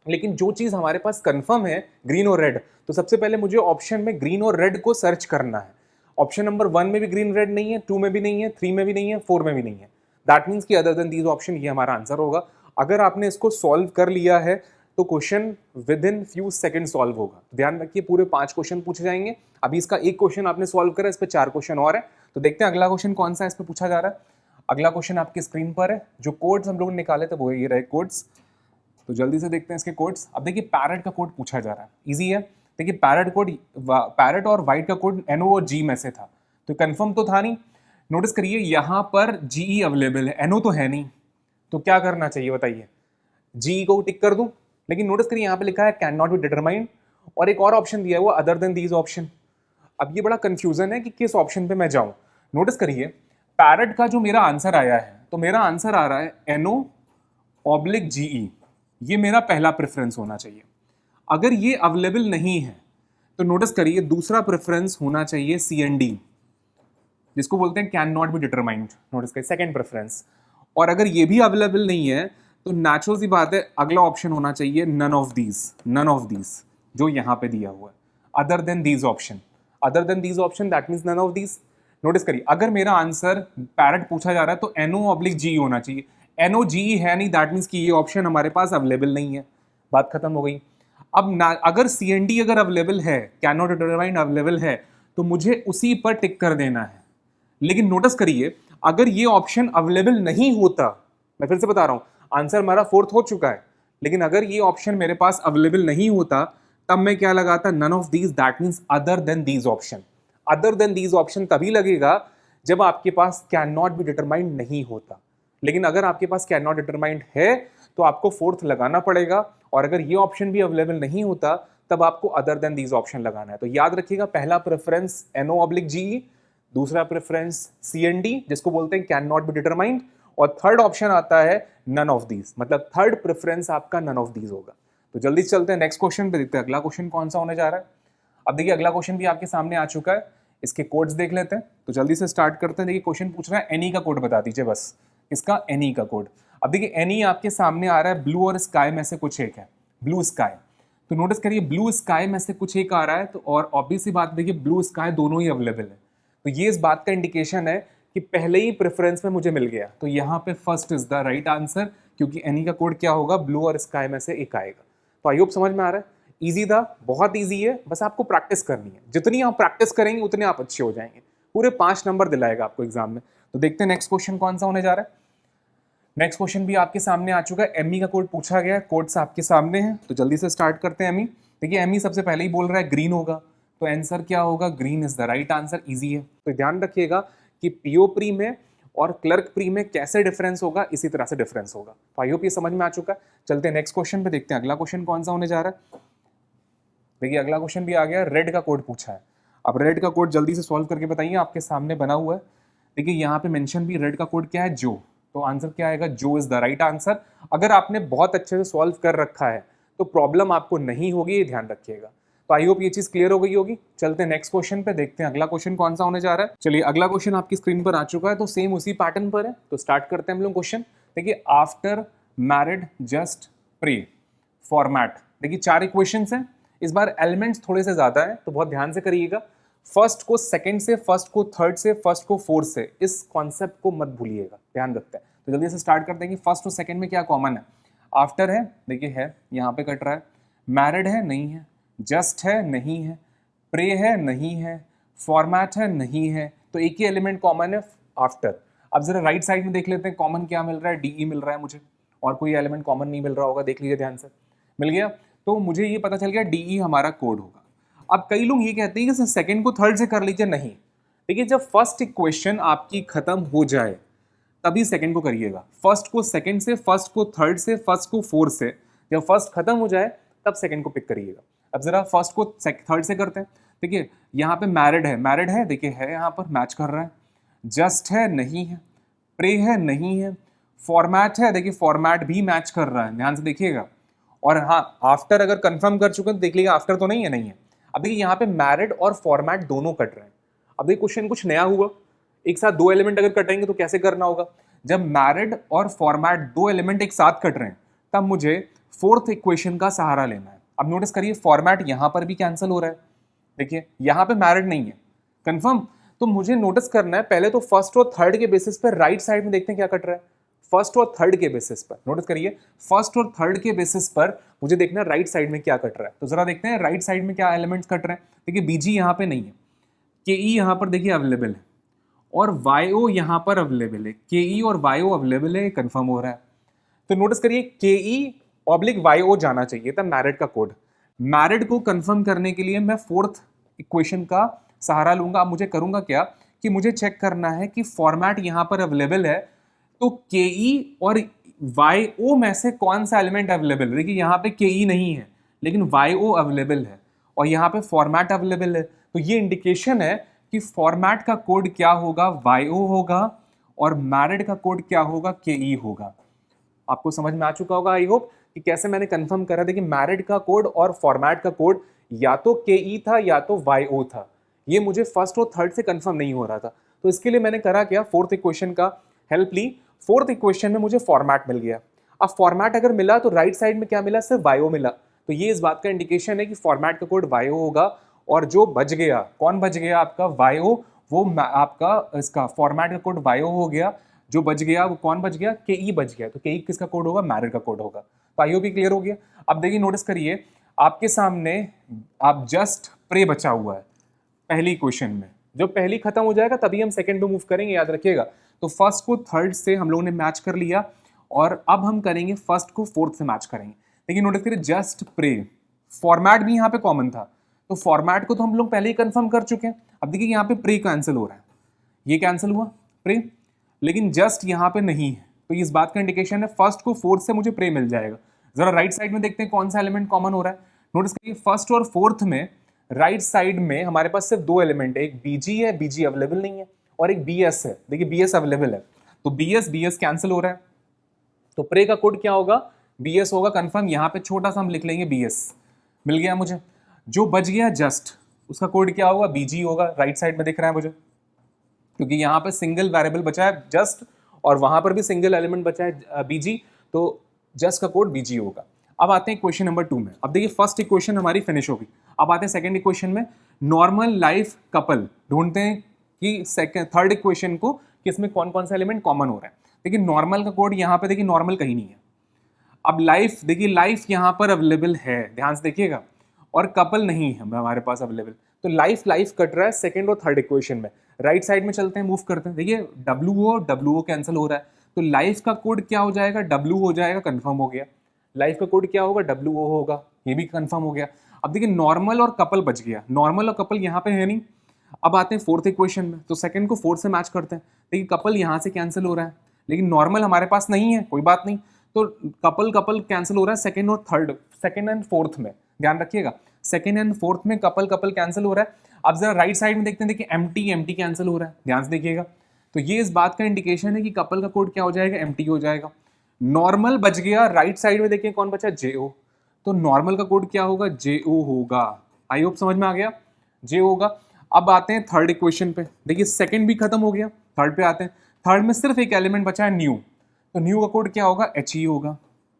लेकिन जो चीज हमारे पास कंफर्म है ग्रीन और रेड, तो सबसे पहले मुझे ऑप्शन में ग्रीन और रेड को सर्च करना है। ऑप्शन नंबर 1 में भी ग्रीन रेड नहीं है, 2 में भी नहीं है, 3 में भी नहीं है, 4 में भी नहीं है। दैट मीन्स कि अदर देन दीज ऑप्शन, ये हमारा आंसर होगा। अगर आपने इसको सॉल्व कर लिया है तो question with in few second solve होगा। ध्यान रखिए पूरे 5 क्वेश्चन पूछे जाएंगे। अभी इसका एक क्वेश्चन आपने सॉल्व करा, इस पे 4 क्वेश्चन और है। तो देखते हैं अगला क्वेश्चन कौन सा है, इस पे पूछा जा रहा है। अगला क्वेश्चन आपकी स्क्रीन पर है, जो कोड्स हम लोगों ने निकाले थे वो ये रहे कोड्स। तो जल्दी से देखते हैं इसके कोड्स। अब देखिए पैरेट का कोड पूछा जा रहा है, इजी है। देखिए पैरेट कोड, पैरेट और व्हाइट का कोड NO और G में से था, तो कंफर्म तो था नहीं। नोटिस करिए यहाँ पर GE अवेलेबल है, NO तो है नहीं, तो क्या करना चाहिए बताइए, GE को टिक कर दूं। लेकिन नोटिस करिए यहाँ पे लिखा है कैन नॉट बी डिटरमाइंड, और एक और ऑप्शन दिया हुआ अदर देन दीज ऑप्शन। अब ये बड़ा कंफ्यूजन है कि किस ऑप्शन पे मैं जाऊं। नोटिस करिए पैरेट का जो मेरा आंसर आया है, तो मेरा आंसर आ रहा है NO ऑब्लिक GE, ये मेरा पहला प्रेफरेंस होना चाहिए। अगर ये अवेलेबल नहीं है तो नोटिस करिए दूसरा प्रेफरेंस होना चाहिए CND, जिसको बोलते हैं can not be determined. Notice करिए सेकंड प्रेफरेंस। और अगर ये भी अवेलेबल नहीं है तो नेचुरल सी बात है अगला ऑप्शन होना चाहिए नन ऑफ दीज, जो यहाँ पे दिया हुआ है, other than these option. Other than these option that means none of these. Notice करिए अगर मेरा आंसर पैरेट पूछा जा रहा है तो NO ऑब्लिक GE होना चाहिए, NO GE है नहीं, दैट मीन्स कि ये ऑप्शन हमारे पास अवेलेबल नहीं है, बात खत्म हो गई। अब अगर CND अगर अवेलेबल है, कैन नॉट डिटरमाइंड अवेलेबल है, तो मुझे उसी पर टिक कर देना है। लेकिन नोटिस करिए अगर ये ऑप्शन अवेलेबल नहीं होता, मैं फिर से बता रहा हूं, आंसर हमारा 4th हो चुका है, लेकिन अगर ये ऑप्शन मेरे पास अवेलेबल नहीं होता तब मैं क्या लगाता, none of these, that means other than these option. Other than these option तभी लगेगा जब आपके पास कैन नॉट बी डिटरमाइंड नहीं होता। लेकिन अगर आपके पास कैन नॉट डिटरमाइंड है तो आपको 4th लगाना पड़ेगा, और अगर ये ऑप्शन भी अवेलेबल नहीं होता तब आपको अदर देन दीज ऑप्शन लगाना है। तो याद रखिएगा पहला प्रेफरेंस NO ऑब्लिक GE, दूसरा प्रेफरेंस CND जिसको बोलते हैं कैन नॉट बी डिटरमाइंड, और थर्ड ऑप्शन आता है नन ऑफ दीज, मतलब थर्ड प्रेफरेंस आपका नन ऑफ दीज होगा। तो जल्दी चलते हैं नेक्स्ट क्वेश्चन पे, देखते हैं अगला क्वेश्चन कौन सा होने जा रहा है। अब देखिए अगला क्वेश्चन भी आपके सामने आ चुका है, इसके कोड्स देख लेते हैं। तो जल्दी से स्टार्ट करते हैं। देखिए क्वेश्चन पूछ रहा है NE का कोड बता दीजिए, बस इसका NE का कोड। अब देखिए NE आपके सामने आ रहा है, ब्लू और स्काई में से कुछ एक है, ब्लू स्काई। तो नोटिस करिए ब्लू स्काई में से कुछ एक आ रहा है, तो और ऑब्वियसली बात देखिए ब्लू स्काई दोनों ही अवेलेबल है, तो ये इस बात का इंडिकेशन है कि पहले ही प्रेफरेंस में मुझे मिल गया, तो यहाँ पे first is the right answer, क्योंकि एनी का कोड क्या होगा, ब्लू और स्काई में से एक आएगा। तो आई होप समझ में आ रहा है, ईजी था, बहुत ईजी है, बस आपको प्रैक्टिस करनी है। जितनी आप प्रैक्टिस करेंगे उतने आप अच्छे हो जाएंगे। पूरे 5 नंबर दिलाएगा आपको एग्जाम में। तो देखते हैं नेक्स्ट क्वेश्चन कौन सा होने जा रहा है। नेक्स्ट क्वेश्चन भी आपके सामने आ चुका है, एमई का कोड पूछा गया है, कोड्स आपके सामने हैं, तो जल्दी से स्टार्ट करते हैं। एमई देखिए, एमई सबसे पहले ही बोल रहा है ग्रीन होगा, तो आंसर क्या होगा, green is the right answer. Easy है, तो ध्यान रखिएगा कि पीओ प्री में और क्लर्क प्री में कैसे डिफरेंस होगा, इसी तरह से डिफरेंस होगा। तो आई होप ये समझ में आ चुका है। चलते हैं नेक्स्ट क्वेश्चन पे, देखते हैं अगला क्वेश्चन कौन सा होने जा रहा है। देखिए अगला क्वेश्चन भी आ गया, रेड का कोड पूछा है। अब रेड का कोड जल्दी से सॉल्व करके बताइए, आपके सामने बना हुआ है। देखिए यहाँ पे मेंशन भी, रेड का कोड क्या है, जो, तो आंसर क्या आएगा, जो इज द राइट आंसर। अगर आपने बहुत अच्छे से सॉल्व कर रखा है तो प्रॉब्लम आपको नहीं होगी, ये ध्यान रखिएगा। तो आई होप ये चीज क्लियर हो गई होगी। चलते हैं नेक्स्ट क्वेश्चन पे, देखते हैं अगला क्वेश्चन कौन सा होने जा रहा है। चलिए अगला क्वेश्चन आपकी स्क्रीन पर आ चुका है, तो सेम उसी पैटर्न पर है, तो स्टार्ट करते हैं हम लोग क्वेश्चन। देखिए after married just pray format. देखिए 4 इक्वेशंस हैं, इस बार एलिमेंट्स थोड़े से ज्यादा है, तो बहुत ध्यान से करिएगा। फर्स्ट को सेकंड से, फर्स्ट को थर्ड से, फर्स्ट को फोर्थ से, इस कॉन्सेप्ट को मत भूलिएगा, ध्यान रखते हैं। तो जल्दी से स्टार्ट करते हैं कि फर्स्ट और सेकंड में क्या कॉमन है। आफ्टर है, देखिए है, यहाँ पे कट रहा है। मैरिड है, नहीं है। जस्ट है, नहीं है। प्रे है, नहीं है। फॉर्मेट है, नहीं है। तो एक ही एलिमेंट कॉमन है, आफ्टर। अब जरा राइट साइड में देख लेते हैं, कॉमन क्या मिल रहा है, डीई मिल रहा है मुझे, और कोई एलिमेंट कॉमन नहीं मिल रहा होगा, देख लीजिए ध्यान से। मिल गया, तो मुझे ये पता चल गया डीई हमारा कोड होगा। अब कई लोग ये कहते हैं कि सेकंड को थर्ड से कर लीजिए, नहीं। देखिए जब फर्स्ट इक्वेशन आपकी खत्म हो जाए तभी सेकंड को करिएगा। फर्स्ट को सेकंड से, फर्स्ट को थर्ड से, फर्स्ट को फोर्थ से, जब फर्स्ट खत्म हो जाए तब सेकंड को पिक करिएगा। अब जरा फर्स्ट को थर्ड से करते हैं। देखिए यहाँ पे मैरिड है, मैरिड है, देखिए है, यहाँ पर मैच कर रहा है। जस्ट है, नहीं है। प्रे है, नहीं है। फॉर्मेट है, देखिए फॉर्मेट भी मैच कर रहा है, ध्यान से देखिएगा। और हाँ, आफ्टर अगर कंफर्म कर चुके हैं तो देख लीजिएगा आफ्टर तो नहीं है, नहीं है। अब देखिए यहाँ पे मैरिड और फॉर्मेट दोनों कट रहे हैं। अब देखिए क्वेश्चन कुछ नया हुआ, एक साथ 2 एलिमेंट अगर कटेंगे तो कैसे करना होगा। जब मैरिड और फॉर्मेट 2 एलिमेंट एक साथ कट रहे हैं तब मुझे फोर्थ इक्वेशन का सहारा लेना है। अब नोटिस करिए फॉर्मेट यहाँ पर भी कैंसिल हो रहा है, देखिए यहाँ पे मैरिड नहीं है, कंफर्म। तो मुझे नोटिस करना है, पहले तो फर्स्ट और थर्ड के बेसिस पर राइट साइड में देखते हैं क्या कट रहा है। फर्स्ट और थर्ड के बेसिस पर नोटिस करिए, फर्स्ट और थर्ड के बेसिस पर मुझे देखना है राइट साइड में क्या कट रहा है। तो जरा देखते हैं राइट साइड में क्या एलिमेंट्स कट रहे हैं। देखिए बीजी यहाँ पे नहीं है, के ई यहाँ पर देखिए अवेलेबल है, और वाईओ यहाँ पर अवेलेबल है। के ई और वाईओ अवेलेबल है, कंफर्म हो रहा है। तो नोटिस करिए के ई ऑब्लिक वाईओ जाना चाहिए था मैरिड का कोड। मैरिड को कंफर्म करने के लिए मैं फोर्थ इक्वेशन का सहारा लूंगा। अब मुझे करूंगा क्या कि मुझे चेक करना है कि फॉर्मेट यहाँ पर अवेलेबल है, तो के ई और वाईओ में से कौन सा एलिमेंट अवेलेबल है। देखिए यहाँ पे के ई नहीं है लेकिन वाईओ अवेलेबल है, और यहाँ पे फॉर्मेट अवेलेबल है। तो ये इंडिकेशन है कि फॉर्मेट का कोड क्या होगा, वाईओ होगा, और मैरिड का कोड क्या होगा, के ई होगा। आपको समझ में आ चुका होगा आई होप कि कैसे मैंने कंफर्म करा। देखिए मैरिड का कोड और फॉर्मेट का कोड या तो के ई था या तो वाईओ था, ये मुझे फर्स्ट और थर्ड से कंफर्म नहीं हो रहा था। तो इसके लिए मैंने करा क्या, फोर्थ इक्वेशन का हेल्प ली। फोर्थ इक्वेशन में मुझे फॉर्मेट मिल गया। अब फॉर्मेट अगर मिला तो राइट साइड में क्या मिला, सिर्फ वाईओ मिला। तो ये इस बात का इंडिकेशन है कि फॉर्मेट का कोड वाईओ होगा, और जो बच गया, कौन बच गया आपका, वाईओ, वो आपका इसका फॉर्मेट का कोड वाईओ हो गया। जो बच गया वो कौन बच गया, के ई बच गया। तो के ई किसका कोड होगा, मैरिड का कोड होगा। तो आई होप भी क्लियर हो गया। अब देखिए नोटिस करिए आपके सामने आप जस्ट प्रे बचा हुआ है पहली इक्वेशन में। जब पहली खत्म हो जाएगा तभी हम सेकंड पे मूव करेंगे, याद रखिएगा। तो फर्स्ट को थर्ड से हम लोगों ने मैच कर लिया, और अब हम करेंगे फर्स्ट को फोर्थ से मैच करेंगे। देखिए नोटिस करिए जस्ट प्रे, फॉर्मेट भी यहाँ पे कॉमन था, तो फॉर्मेट को तो हम लोग पहले ही कंफर्म कर चुके हैं। अब देखिए यहाँ पे प्रे कैंसिल हो रहा है, ये कैंसिल हुआ प्रे, लेकिन जस्ट यहाँ पे नहीं है। तो इस बात का इंडिकेशन है फर्स्ट को फोर्थ से मुझे प्रे मिल जाएगा। जरा राइट साइड में देखते हैं कौन सा एलिमेंट कॉमन हो रहा है। नोटिस करिए फर्स्ट और फोर्थ में राइट साइड में हमारे पास सिर्फ 2 एलिमेंट है, एक बीजी है, बीजी अवेलेबल नहीं है, और एक बीएस है, देखिए बीएस अवेलेबल है। तो बीएस कैंसिल हो रहा है, तो प्रे का कोड क्या होगा, बीएस होगा कंफर्म। यहाँ पे छोटा सा हम लिख लेंगे बीएस, मिल गया मुझे। जो बच गया जस्ट, उसका कोड क्या होगा, बीजी होगा, राइट साइड में दिख रहा है मुझे, क्योंकि यहाँ पे सिंगल वेरिएबल बचा है जस्ट, और वहां पर भी सिंगल एलिमेंट बचा है बीजी, तो जस्ट का कोड बीजी होगा। अब आते हैं क्वेश्चन नंबर 2 में। अब देखिए फर्स्ट इक्वेशन हमारी फिनिश होगी। अब आते हैं सेकंड इक्वेशन में। नॉर्मल लाइफ कपल ढूंढते हैं कि सेकंड थर्ड इक्वेशन को कि इसमें कौन कौन सा एलिमेंट कॉमन हो रहा है। देखिए नॉर्मल का कोड यहाँ पे देखिए नॉर्मल कहीं नहीं है। अब लाइफ देखिए लाइफ यहाँ पर अवेलेबल है, ध्यान से देखिएगा, और कपल नहीं है हमारे पास अवेलेबल। तो लाइफ लाइफ कट रहा है सेकंड और थर्ड इक्वेशन में। राइट साइड में चलते हैं, मूव करते हैं। देखिए डब्ल्यू ओ कैंसिल हो रहा है, तो लाइफ का कोड क्या हो जाएगा, डब्ल्यू हो जाएगा, कंफर्म हो गया। लाइफ का कोड क्या होगा, डब्ल्यू ओ होगा, ये भी कंफर्म हो गया। अब देखिए नॉर्मल और कपल बच गया, नॉर्मल और कपल यहाँ पे है नहीं। अब आते हैं फोर्थ इक्वेशन में, तो सेकंड को फोर्थ से मैच करते हैं। देखिए कपल यहाँ से कैंसिल हो रहा है, लेकिन नॉर्मल हमारे पास नहीं है, कोई बात नहीं। तो कपल कपल कैंसिल हो रहा है सेकंड और थर्ड, सेकंड एंड फोर्थ में, ध्यान रखिएगा, सेकंड एंड फोर्थ में कपल कपल कैंसिल हो रहा है। अब जरा राइट साइड में देखते हैं, देखिए एम्प्टी एम्प्टी कैंसिल हो रहा है, ध्यान से देखिएगा। तो ये इस बात का इंडिकेशन है कि कपल का कोड क्या हो जाएगा, एम्प्टी हो जाएगा। नॉर्मल बच गया, राइट साइड में देखिए कौन बचा, जेओ। तो नॉर्मल का कोड क्या होगा, जेओ होगा। आई होप समझ में आ गया, जे होगा। अब आते हैं थर्ड इक्वेशन पे, देखिए सेकंड भी खत्म हो गया, थर्ड पे आते हैं। थर्ड में सिर्फ एक एलिमेंट बचा है, न्यू। तो न्यू का कोड क्या होगा, एच ई होगा,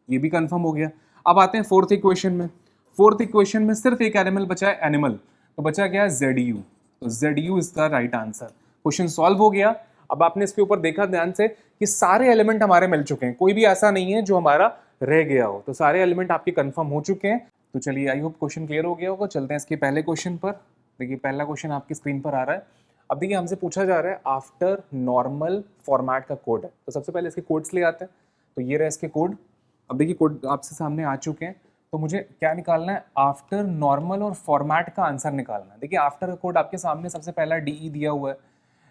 ये भी कंफर्म हो गया। अब आते हैं फोर्थ इक्वेशन में, फोर्थ इक्वेशन में सिर्फ एक एनिमल बचा है, एनिमल, तो बचा क्या है, जेड यू। तो Z you is the right answer. Question solve हो गया। अब आपने इसके ऊपर देखा ध्यान से कि सारे एलिमेंट हमारे मिल चुके हैं, कोई भी ऐसा नहीं है जो हमारा रह गया हो। तो सारे एलिमेंट आपके कंफर्म हो चुके हैं। तो चलिए आई होप क्वेश्चन क्लियर हो गया होगा। चलते हैं इसके पहले क्वेश्चन पर। देखिए पहला क्वेश्चन आपकी स्क्रीन पर आ रहा है। अब देखिए हमसे पूछा जा रहा है आफ्टर नॉर्मल फॉर्मेट का कोड है। तो सबसे पहले इसके कोड्स ले आते हैं। तो ये रहे इसके कोड। अब देखिए कोड आपसे सामने आ चुके हैं। तो मुझे क्या निकालना है, आफ्टर नॉर्मल और फॉर्मेट का आंसर निकालना है। देखिए आफ्टर का कोड आपके सामने सबसे पहला डीई दिया हुआ है,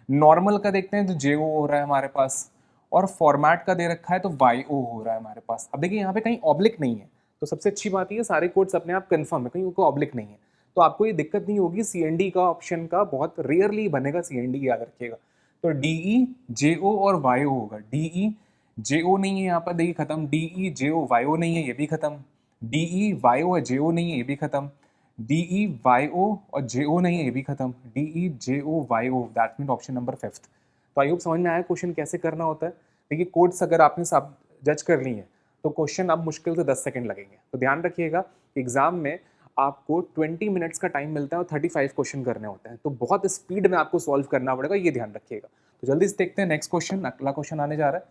नॉर्मल का देखते हैं तो जेओ हो रहा है हमारे पास, और फॉर्मेट का दे रखा है तो वाईओ हो रहा है हमारे पास। अब देखिए यहाँ पे कहीं ऑब्लिक नहीं है, तो सबसे अच्छी बात ये सारे कोड्स अपने आप कंफर्म है, कहीं उनको ऑब्लिक नहीं है, तो आपको ये दिक्कत नहीं होगी। सीएनडी का ऑप्शन का बहुत रेयरली बनेगा सीएनडी, याद रखिएगा। तो डीई जेओ और वाईओ होगा। डीई जेओ नहीं है यहाँ पर, देखिए खत्म। डीई जेओ वाईओ नहीं है, ये भी खत्म। डीई वाईओ और जेओ नहीं है, ये भी खत्म। डीई वाईओ और जेओ नहीं है, ये भी खत्म। D E J O Y O, that mean option number fifth. तो आई होप समझ में आया क्वेश्चन कैसे करना होता है। देखिए कोड्स अगर आपने सब जज कर ली है तो क्वेश्चन अब मुश्किल से 10 सेकंड लगेंगे। तो ध्यान रखिएगा एग्जाम में आपको 20 मिनट्स का टाइम मिलता है और 35 क्वेश्चन करने होते हैं, तो बहुत स्पीड में आपको सॉल्व करना पड़ेगा, ये ध्यान रखिएगा। तो जल्दी से देखते हैं नेक्स्ट क्वेश्चन, अगला क्वेश्चन आने जा रहा है।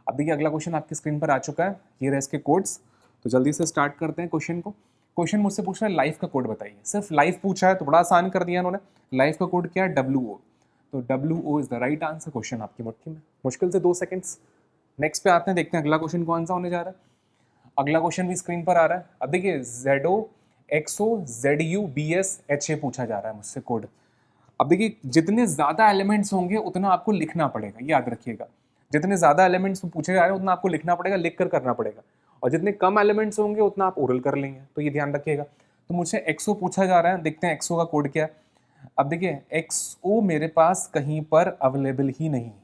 अब देखिए अगला क्वेश्चन आपकी स्क्रीन पर आ चुका है, ये रहे इसके कोड्स। तो जल्दी से स्टार्ट करते हैं क्वेश्चन को। क्वेश्चन मुझसे पूछ रहा है लाइफ का कोड बताइए। सिर्फ लाइफ पूछा है तो बड़ा आसान कर दिया इन्होंने। लाइफ का कोड क्या है, डब्ल्यू ओ। तो W O is the right answer. Question आपकी मुट्ठी में, मुश्किल से 2 सेकंड्स। नेक्स्ट पे आते हैं, देखते हैं अगला क्वेश्चन कौन सा होने जा रहा है। अगला क्वेश्चन भी स्क्रीन पर आ रहा है। अब देखिए Z O X O Z U B S H A पूछा जा रहा है मुझसे कोड। अब देखिए जितने ज़्यादा एलिमेंट्स होंगे उतना आपको लिखना पड़ेगा, याद रखिएगा। जितने ज़्यादा एलिमेंट्स पूछे जा रहे हैं उतना आपको लिखना पड़ेगा, लिख कर करना पड़ेगा। और जितने कम एलिमेंट्स होंगे उतना आप ओरल कर लेंगे, तो ये ध्यान रखिएगा। तो मुझसे एक्सओ पूछा जा रहा है, देखते हैं एक्सओ का कोड क्या है। अब देखिए एक्सओ मेरे पास कहीं पर अवेलेबल ही नहीं है,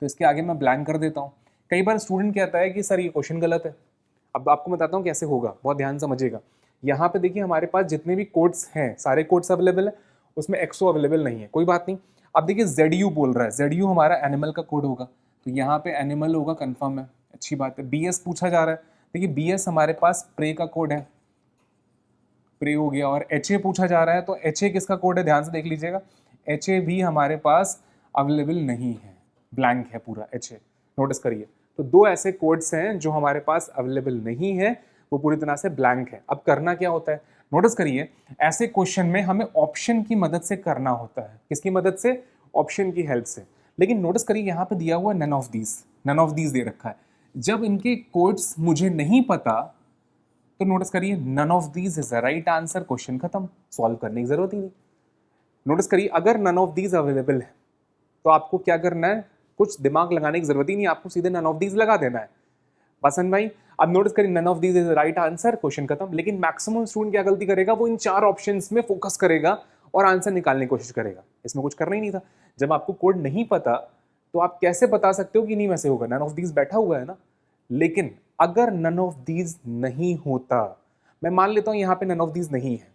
तो इसके आगे मैं ब्लैंक कर देता हूँ। कई बार स्टूडेंट कहता है कि सर ये क्वेश्चन गलत है। अब आपको बताता हूँ कैसे होगा, बहुत ध्यान समझिएगा। यहाँ पे देखिए हमारे पास जितने भी कोड्स हैं सारे कोड्स अवेलेबल है, उसमें एक्सओ अवेलेबल नहीं है, कोई बात नहीं। अब देखिए जेड यू बोल रहा है, जेड यू हमारा एनिमल का कोड होगा, तो यहाँ पे एनिमल होगा, कंफर्म है, अच्छी बात है। बी एस पूछा जा रहा है, देखिए बी एस हमारे पास प्रे का कोड है, प्रे हो गया। और एच ए पूछा जा रहा है, तो एच ए किसका कोड है, ध्यान से देख लीजिएगा। एच ए भी हमारे पास अवेलेबल नहीं है, ब्लैंक है पूरा एच ए, नोटिस करिए। तो 2 ऐसे कोड्स हैं जो हमारे पास अवेलेबल नहीं है, वो पूरी तरह से ब्लैंक है। अब करना क्या होता है, नोटिस करिए, ऐसे क्वेश्चन में हमें ऑप्शन की मदद से करना होता है। किसकी मदद से, ऑप्शन की हेल्प से। लेकिन नोटिस करिए यहाँ पे दिया हुआ none of these, none of these दे रखा है। जब इनके कोड्स मुझे नहीं पता तो नोटिस करिए none of these is the right answer, question खत्म, सॉल्व करने की जरूरत ही नहीं। नोटिस करिए अगर नन ऑफ दीज अवेलेबल है तो आपको क्या करना है, कुछ दिमाग लगाने की जरूरत ही नहीं, आपको सीधे नन ऑफ दीज लगा देना है। पसंद भाई, अब नोटिस करिए none of these is right answer, question खत्म। लेकिन मैक्सिमम स्टूडेंट क्या गलती करेगा, वो इन 4 ऑप्शंस में फोकस करेगा और आंसर निकालने की कोशिश करेगा। इसमें कुछ करना ही नहीं था। जब आपको कोड नहीं पता तो आप कैसे बता सकते हो कि नहीं वैसे होगा, नन ऑफ दीज बैठा हुआ है ना। लेकिन अगर नन ऑफ दीज नहीं होता, मैं मान लेता हूं यहां पे नन ऑफ दीज नहीं है,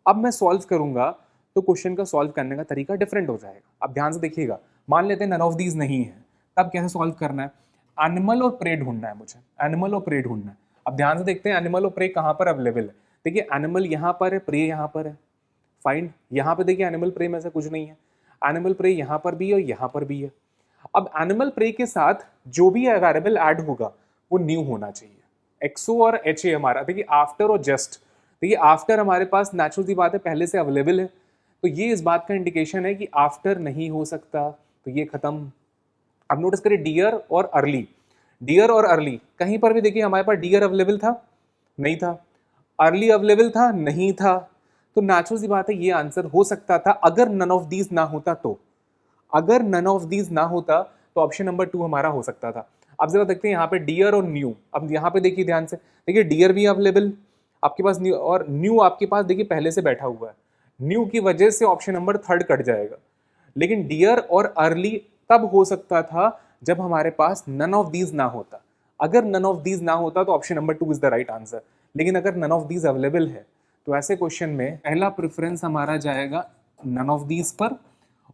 अब मैं सॉल्व करूंगा तो क्वेश्चन का सॉल्व करने का तरीका डिफरेंट हो जाएगा। अब ध्यान से देखिएगा, मान लेते हैं नन ऑफ दीज नहीं है, तब कैसे सॉल्व करना है, एनिमल और प्रे ढूंढना है मुझे, एनिमल और प्रे ढूंढना है। अब ध्यान से देखते हैं एनिमल और प्रे कहां पर अवेलेबल है। देखिए एनिमल यहां पर है, प्रे यहां पर है, फाइन। यहां पे देखिए एनिमल प्रे में से कुछ नहीं है, एनिमल प्रे यहां पर भी है और यहां पर भी है। अब एनिमल प्रे के साथ जो भी वेरिएबल ऐड होगा वो न्यू होना चाहिए। एक्सो और एच ए हमारा, देखिए आफ्टर और जस्ट, देखिए आफ्टर हमारे पास नेचुरल सी बात है पहले से अवेलेबल है, तो ये इस बात का इंडिकेशन है कि आफ्टर नहीं हो सकता, तो ये खत्म। अब नोटिस करिए डियर और अर्ली, डियर और अर्ली कहीं पर भी देखिए हमारे पास डियर अवेलेबल था, नहीं था, अर्ली अवेलेबल था, नहीं था, तो नेचुरल सी बात है ये आंसर हो सकता था अगर नन ऑफ दीज ना होता तो, अगर नन ऑफ दीज ना होता तो ऑप्शन नंबर 2 हमारा हो सकता था। अब जरा देखते हैं यहाँ पे डियर और न्यू, अब यहाँ पे देखिए ध्यान से, देखिए डियर भी अवेलेबल आपके पास, न्यू और न्यू आपके पास देखिए पहले से बैठा हुआ है, न्यू की वजह से ऑप्शन नंबर 3 कट जाएगा। लेकिन डियर और अर्ली तब हो सकता था जब हमारे पास नन ऑफ दीज ना होता, अगर नन ऑफ दीज ना होता तो option number 2 is the right answer. लेकिन अगर नन ऑफ दीज अवेलेबल है तो ऐसे क्वेश्चन में पहला प्रेफरेंस हमारा जाएगा नन ऑफ दीज पर,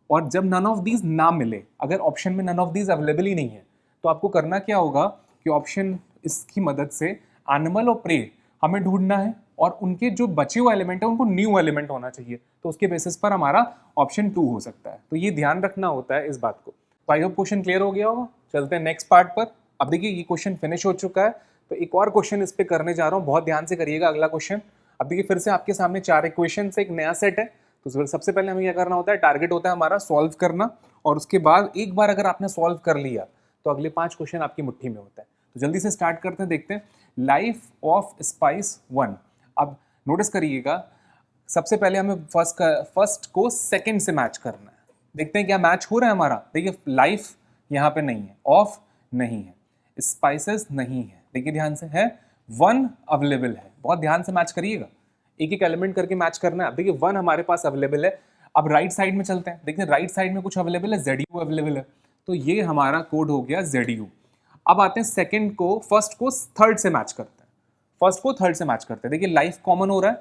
और जब नन ऑफ दीज ना मिले, अगर ऑप्शन में नन ऑफ दीज अवेलेबल ही नहीं है, तो आपको करना क्या होगा कि ऑप्शन इसकी मदद से एनिमल और प्रे हमें ढूंढना है, और उनके जो बचे हुए एलिमेंट है उनको न्यू एलिमेंट होना चाहिए, तो उसके बेसिस पर हमारा ऑप्शन 2 हो सकता है। तो ये ध्यान रखना होता है इस बात को। तो आई होप क्वेश्चन क्लियर हो गया होगा। चलते हैं नेक्स्ट पार्ट पर। अब देखिए ये क्वेश्चन फिनिश हो चुका है, तो एक और क्वेश्चन इस पे करने जा रहा हूँ, बहुत ध्यान से करिएगा अगला क्वेश्चन। अब देखिए फिर से आपके सामने 4 इक्वेशन से एक नया सेट है, तो सबसे पहले हमें क्या करना होता है, टारगेट होता है हमारा सॉल्व करना, और उसके बाद एक बार अगर आपने सॉल्व कर लिया तो अगले 5 क्वेश्चन आपकी मुट्ठी में होता है। तो जल्दी से स्टार्ट करते हैं, देखते हैं लाइफ ऑफ स्पाइस 1। अब नोटिस करिएगा सबसे पहले हमें फर्स्ट को सेकंड से मैच करना है, देखते हैं क्या मैच हो रहा है हमारा। देखिए लाइफ यहाँ पे नहीं है, ऑफ नहीं है, स्पाइसेस नहीं है, देखिए ध्यान से है, 1 अवेलेबल है, बहुत ध्यान से मैच करिएगा, एक एक एलिमेंट करके मैच करना है। अब देखिए 1 हमारे पास अवेलेबल है। अब राइट साइड में चलते हैं, देखते हैं राइट साइड में कुछ अवेलेबल है, ZU अवेलेबल है, तो ये हमारा कोड हो गया ZU। अब आते हैं सेकंड को, फर्स्ट को थर्ड से मैच करते हैं, फर्स्ट को थर्ड से मैच करते हैं। देखिए लाइफ कॉमन हो रहा है,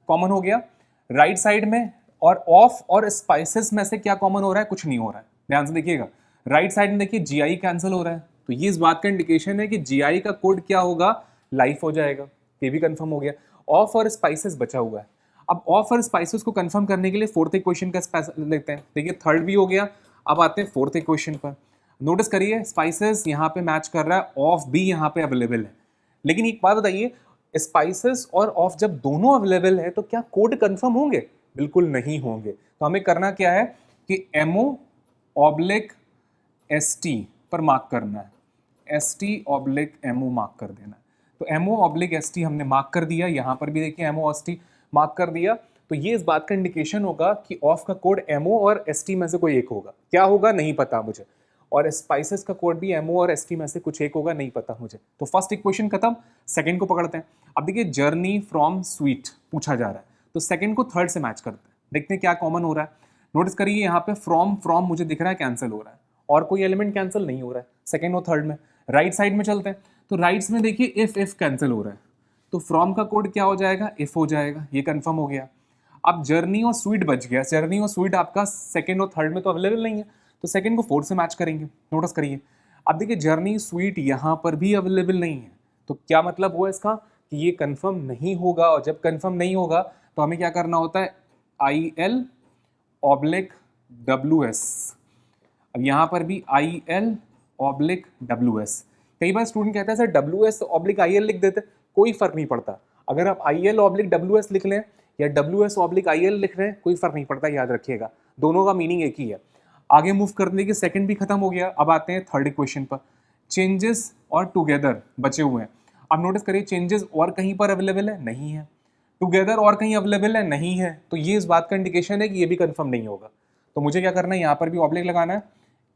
कॉमन हो गया राइट साइड में, और ऑफ और स्पाइसेस में से क्या कॉमन हो रहा है, कुछ नहीं हो रहा है, ध्यान से देखिएगा। राइट साइड में देखिए GI कैंसिल हो रहा है, तो ये इस बात का इंडिकेशन है कि GI का कोड क्या होगा, लाइफ हो जाएगा, ये भी कंफर्म हो गया। ऑफ और स्पाइसेस बचा हुआ है। अब ऑफ और स्पाइसेस को कंफर्म करने के लिए फोर्थ इक्वेशन का लेते हैं, देखिए थर्ड भी हो गया। अब आते हैं फोर्थ इक्वेशन पर, नोटिस करिए स्पाइसेस यहाँ पे मैच कर रहा है, ऑफ भी यहाँ पे अवेलेबल है। लेकिन एक बात बताइए, स्पाइसेस और ऑफ जब दोनों अवेलेबल है तो क्या कोड कंफर्म होंगे, बिल्कुल नहीं होंगे। तो हमें करना क्या है कि MO/ST पर मार्क करना है, ST/MO मार्क कर देना है। तो MO/ST हमने मार्क कर दिया, यहाँ पर भी देखिए MO/ST मार्क कर दिया, तो ये इस बात का इंडिकेशन होगा कि ऑफ का कोड MO और ST में से कोई एक होगा, क्या होगा नहीं पता मुझे, और स्पाइसेस का कोड भी MO और ST में से कुछ एक होगा, नहीं पता मुझे। तो फर्स्ट इक्वेशन खत्म, सेकंड को पकड़ते हैं। अब देखिए जर्नी फ्रॉम स्वीट पूछा जा रहा है, तो सेकंड को थर्ड से मैच करते हैं, देखते हैं क्या कॉमन हो रहा है। नोटिस करिए यहाँ पे फ्रॉम मुझे दिख रहा है कैंसिल हो रहा है, और कोई एलिमेंट कैंसिल नहीं हो रहा है सेकंड और थर्ड में। राइट साइड में चलते हैं, तो राइट्स में देखिए इफ कैंसिल हो रहा है, तो फ्रॉम का कोड क्या हो जाएगा, इफ हो जाएगा, ये कंफर्म हो गया। अब जर्नी और स्वीट बच गया, जर्नी और स्वीट आपका सेकंड और थर्ड में तो अवेलेबल नहीं है, तो सेकंड को फोर्थ से मैच करेंगे। नोटिस करिए अब देखिए जर्नी स्वीट यहाँ पर भी अवेलेबल नहीं है, तो क्या मतलब हुआ इसका कि ये कंफर्म नहीं होगा, और जब कंफर्म नहीं होगा तो हमें क्या करना होता है, IL/WS। अब यहाँ पर भी IL/WS। कई बार स्टूडेंट कहता है सर WS/IL लिख देते, कोई फर्क नहीं पड़ता, अगर आप IL/WS लिख लें या WS/IL लिख रहे हैं कोई फर्क नहीं पड़ता, याद रखिएगा दोनों का मीनिंग एक ही है। आगे मूव करने के सेकंड भी खत्म हो गया। अब आते हैं थर्ड इक्वेशन पर, चेंजेस और टुगेदर बचे हुए हैं। अब नोटिस करिए चेंजेस और कहीं पर अवेलेबल है, नहीं है, टुगेदर और कहीं अवेलेबल है, नहीं है, तो ये इस बात का इंडिकेशन है कि ये भी कंफर्म नहीं होगा। तो मुझे क्या करना है, यहाँ पर भी ऑब्लिक लगाना है,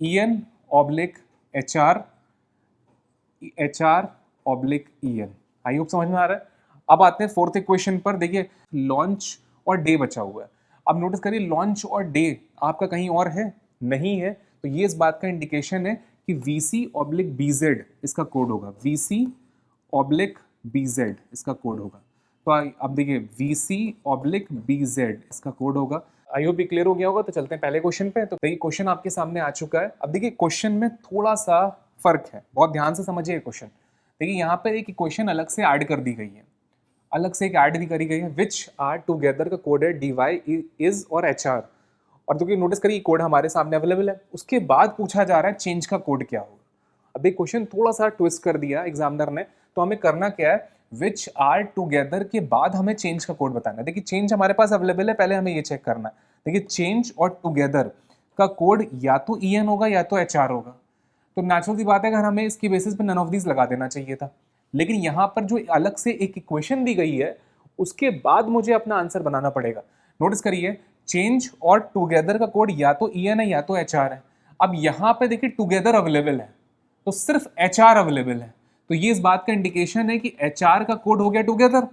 EN/HR/EN। आई होप समझ में आ रहा है। अब आते हैं फोर्थ इक्वेशन पर, देखिए लॉन्च और डे बचा हुआ है। अब नोटिस करिए लॉन्च और डे आपका कहीं और है, नहीं है, तो ये इस बात का इंडिकेशन है कि VC/BZ इसका कोड होगा, VC/BZ इसका कोड होगा। तो अब देखिए VC/BZ इसका कोड होगा। आई होप क्लियर हो गया होगा। तो चलते हैं पहले क्वेश्चन पे। तो देखिए क्वेश्चन आपके सामने आ चुका है। अब देखिए क्वेश्चन में थोड़ा सा फर्क है, बहुत ध्यान से समझिए क्वेश्चन। देखिए यहाँ पर एक इक्वेशन अलग से ऐड कर दी गई है, अलग से एक ऐड भी करी गई है, विच आर टुगेदर का कोड है DY इज और HR, और तो नोटिस करिए कोड हमारे सामने अवेलेबल है। उसके बाद पूछा जा रहा है चेंज का कोड क्या होगा। अब एक क्वेश्चन थोड़ा सा ट्विस्ट कर दिया एग्जामिनर ने, तो हमें करना क्या है, विच आर टुगेदर के बाद हमें चेंज का कोड बताना है। देखिए चेंज हमारे पास अवेलेबल है, पहले हमें ये चेक करना है। देखिए चेंज और टुगेदर का कोड या तो EN होगा या तो HR होगा। तो नेचुरल सी बात है अगर हमें इसकी बेसिस पे नन ऑफ दीज लगा देना चाहिए था, लेकिन यहाँ पर जो अलग से एक इक्वेशन दी गई है उसके बाद मुझे अपना आंसर बनाना पड़ेगा। नोटिस करिए चेंज और टुगेदर का कोड या तो EN है या तो HR है। अब यहाँ पे देखिए टुगेदर अवेलेबल है तो सिर्फ HR अवेलेबल है, तो ये इस बात का इंडिकेशन है कि HR का कोड हो गया टुगेदर।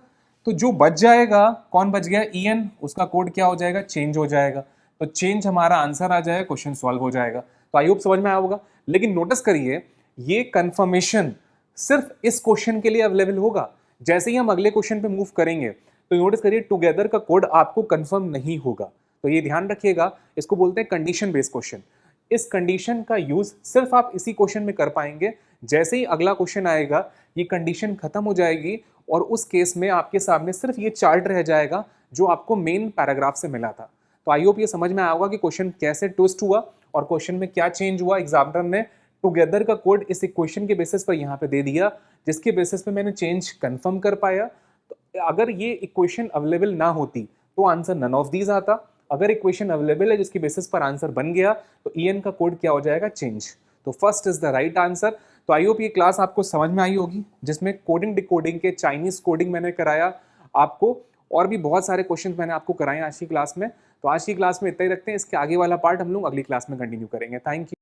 तो जो बच जाएगा, कौन बच गया, EN, उसका कोड क्या हो जाएगा, चेंज हो जाएगा। तो चेंज हमारा आंसर आ जाएगा, क्वेश्चन सॉल्व हो जाएगा। तो आई होप समझ में आया होगा। लेकिन नोटिस करिए ये कंफर्मेशन सिर्फ इस क्वेश्चन के लिए अवेलेबल होगा। जैसे ही हम अगले क्वेश्चन पे मूव करेंगे तो नोटिस करिए टुगेदर का कोड आपको कंफर्म नहीं होगा। तो ये ध्यान रखिएगा, इसको बोलते हैं कंडीशन बेस्ड क्वेश्चन। इस कंडीशन का यूज सिर्फ आप इसी क्वेश्चन में कर पाएंगे। जैसे ही अगला क्वेश्चन आएगा ये कंडीशन खत्म हो जाएगी और उस केस में आपके सामने सिर्फ ये चार्ट रह जाएगा जो आपको मेन पैराग्राफ से मिला था। तो आई होप ये समझ में आया होगा कि क्वेश्चन कैसे ट्विस्ट हुआ और क्वेश्चन में क्या चेंज हुआ। एग्जामिनर ने टुगेदर का कोड इस इक्वेशन के बेसिस पर यहाँ पे दे दिया, जिसके बेसिस पे मैंने चेंज कंफर्म कर पाया। तो अगर ये इक्वेशन अवेलेबल ना होती तो आंसर नन ऑफ दीज आता। अगर इक्वेशन अवेलेबल है जिसकी बेसिस पर आंसर बन गया तो EN का कोड क्या हो जाएगा, चेंज। तो first is the right answer. तो आई होप ये क्लास आपको समझ में आई होगी, जिसमें कोडिंग डिकोडिंग के चाइनीज कोडिंग मैंने कराया आपको, और भी बहुत सारे क्वेश्चन मैंने आपको कराए आज की क्लास में। तो आज की क्लास में इतना ही रखते हैं, इसके आगे वाला पार्ट हम लोग अगली क्लास में कंटिन्यू करेंगे। Thank you.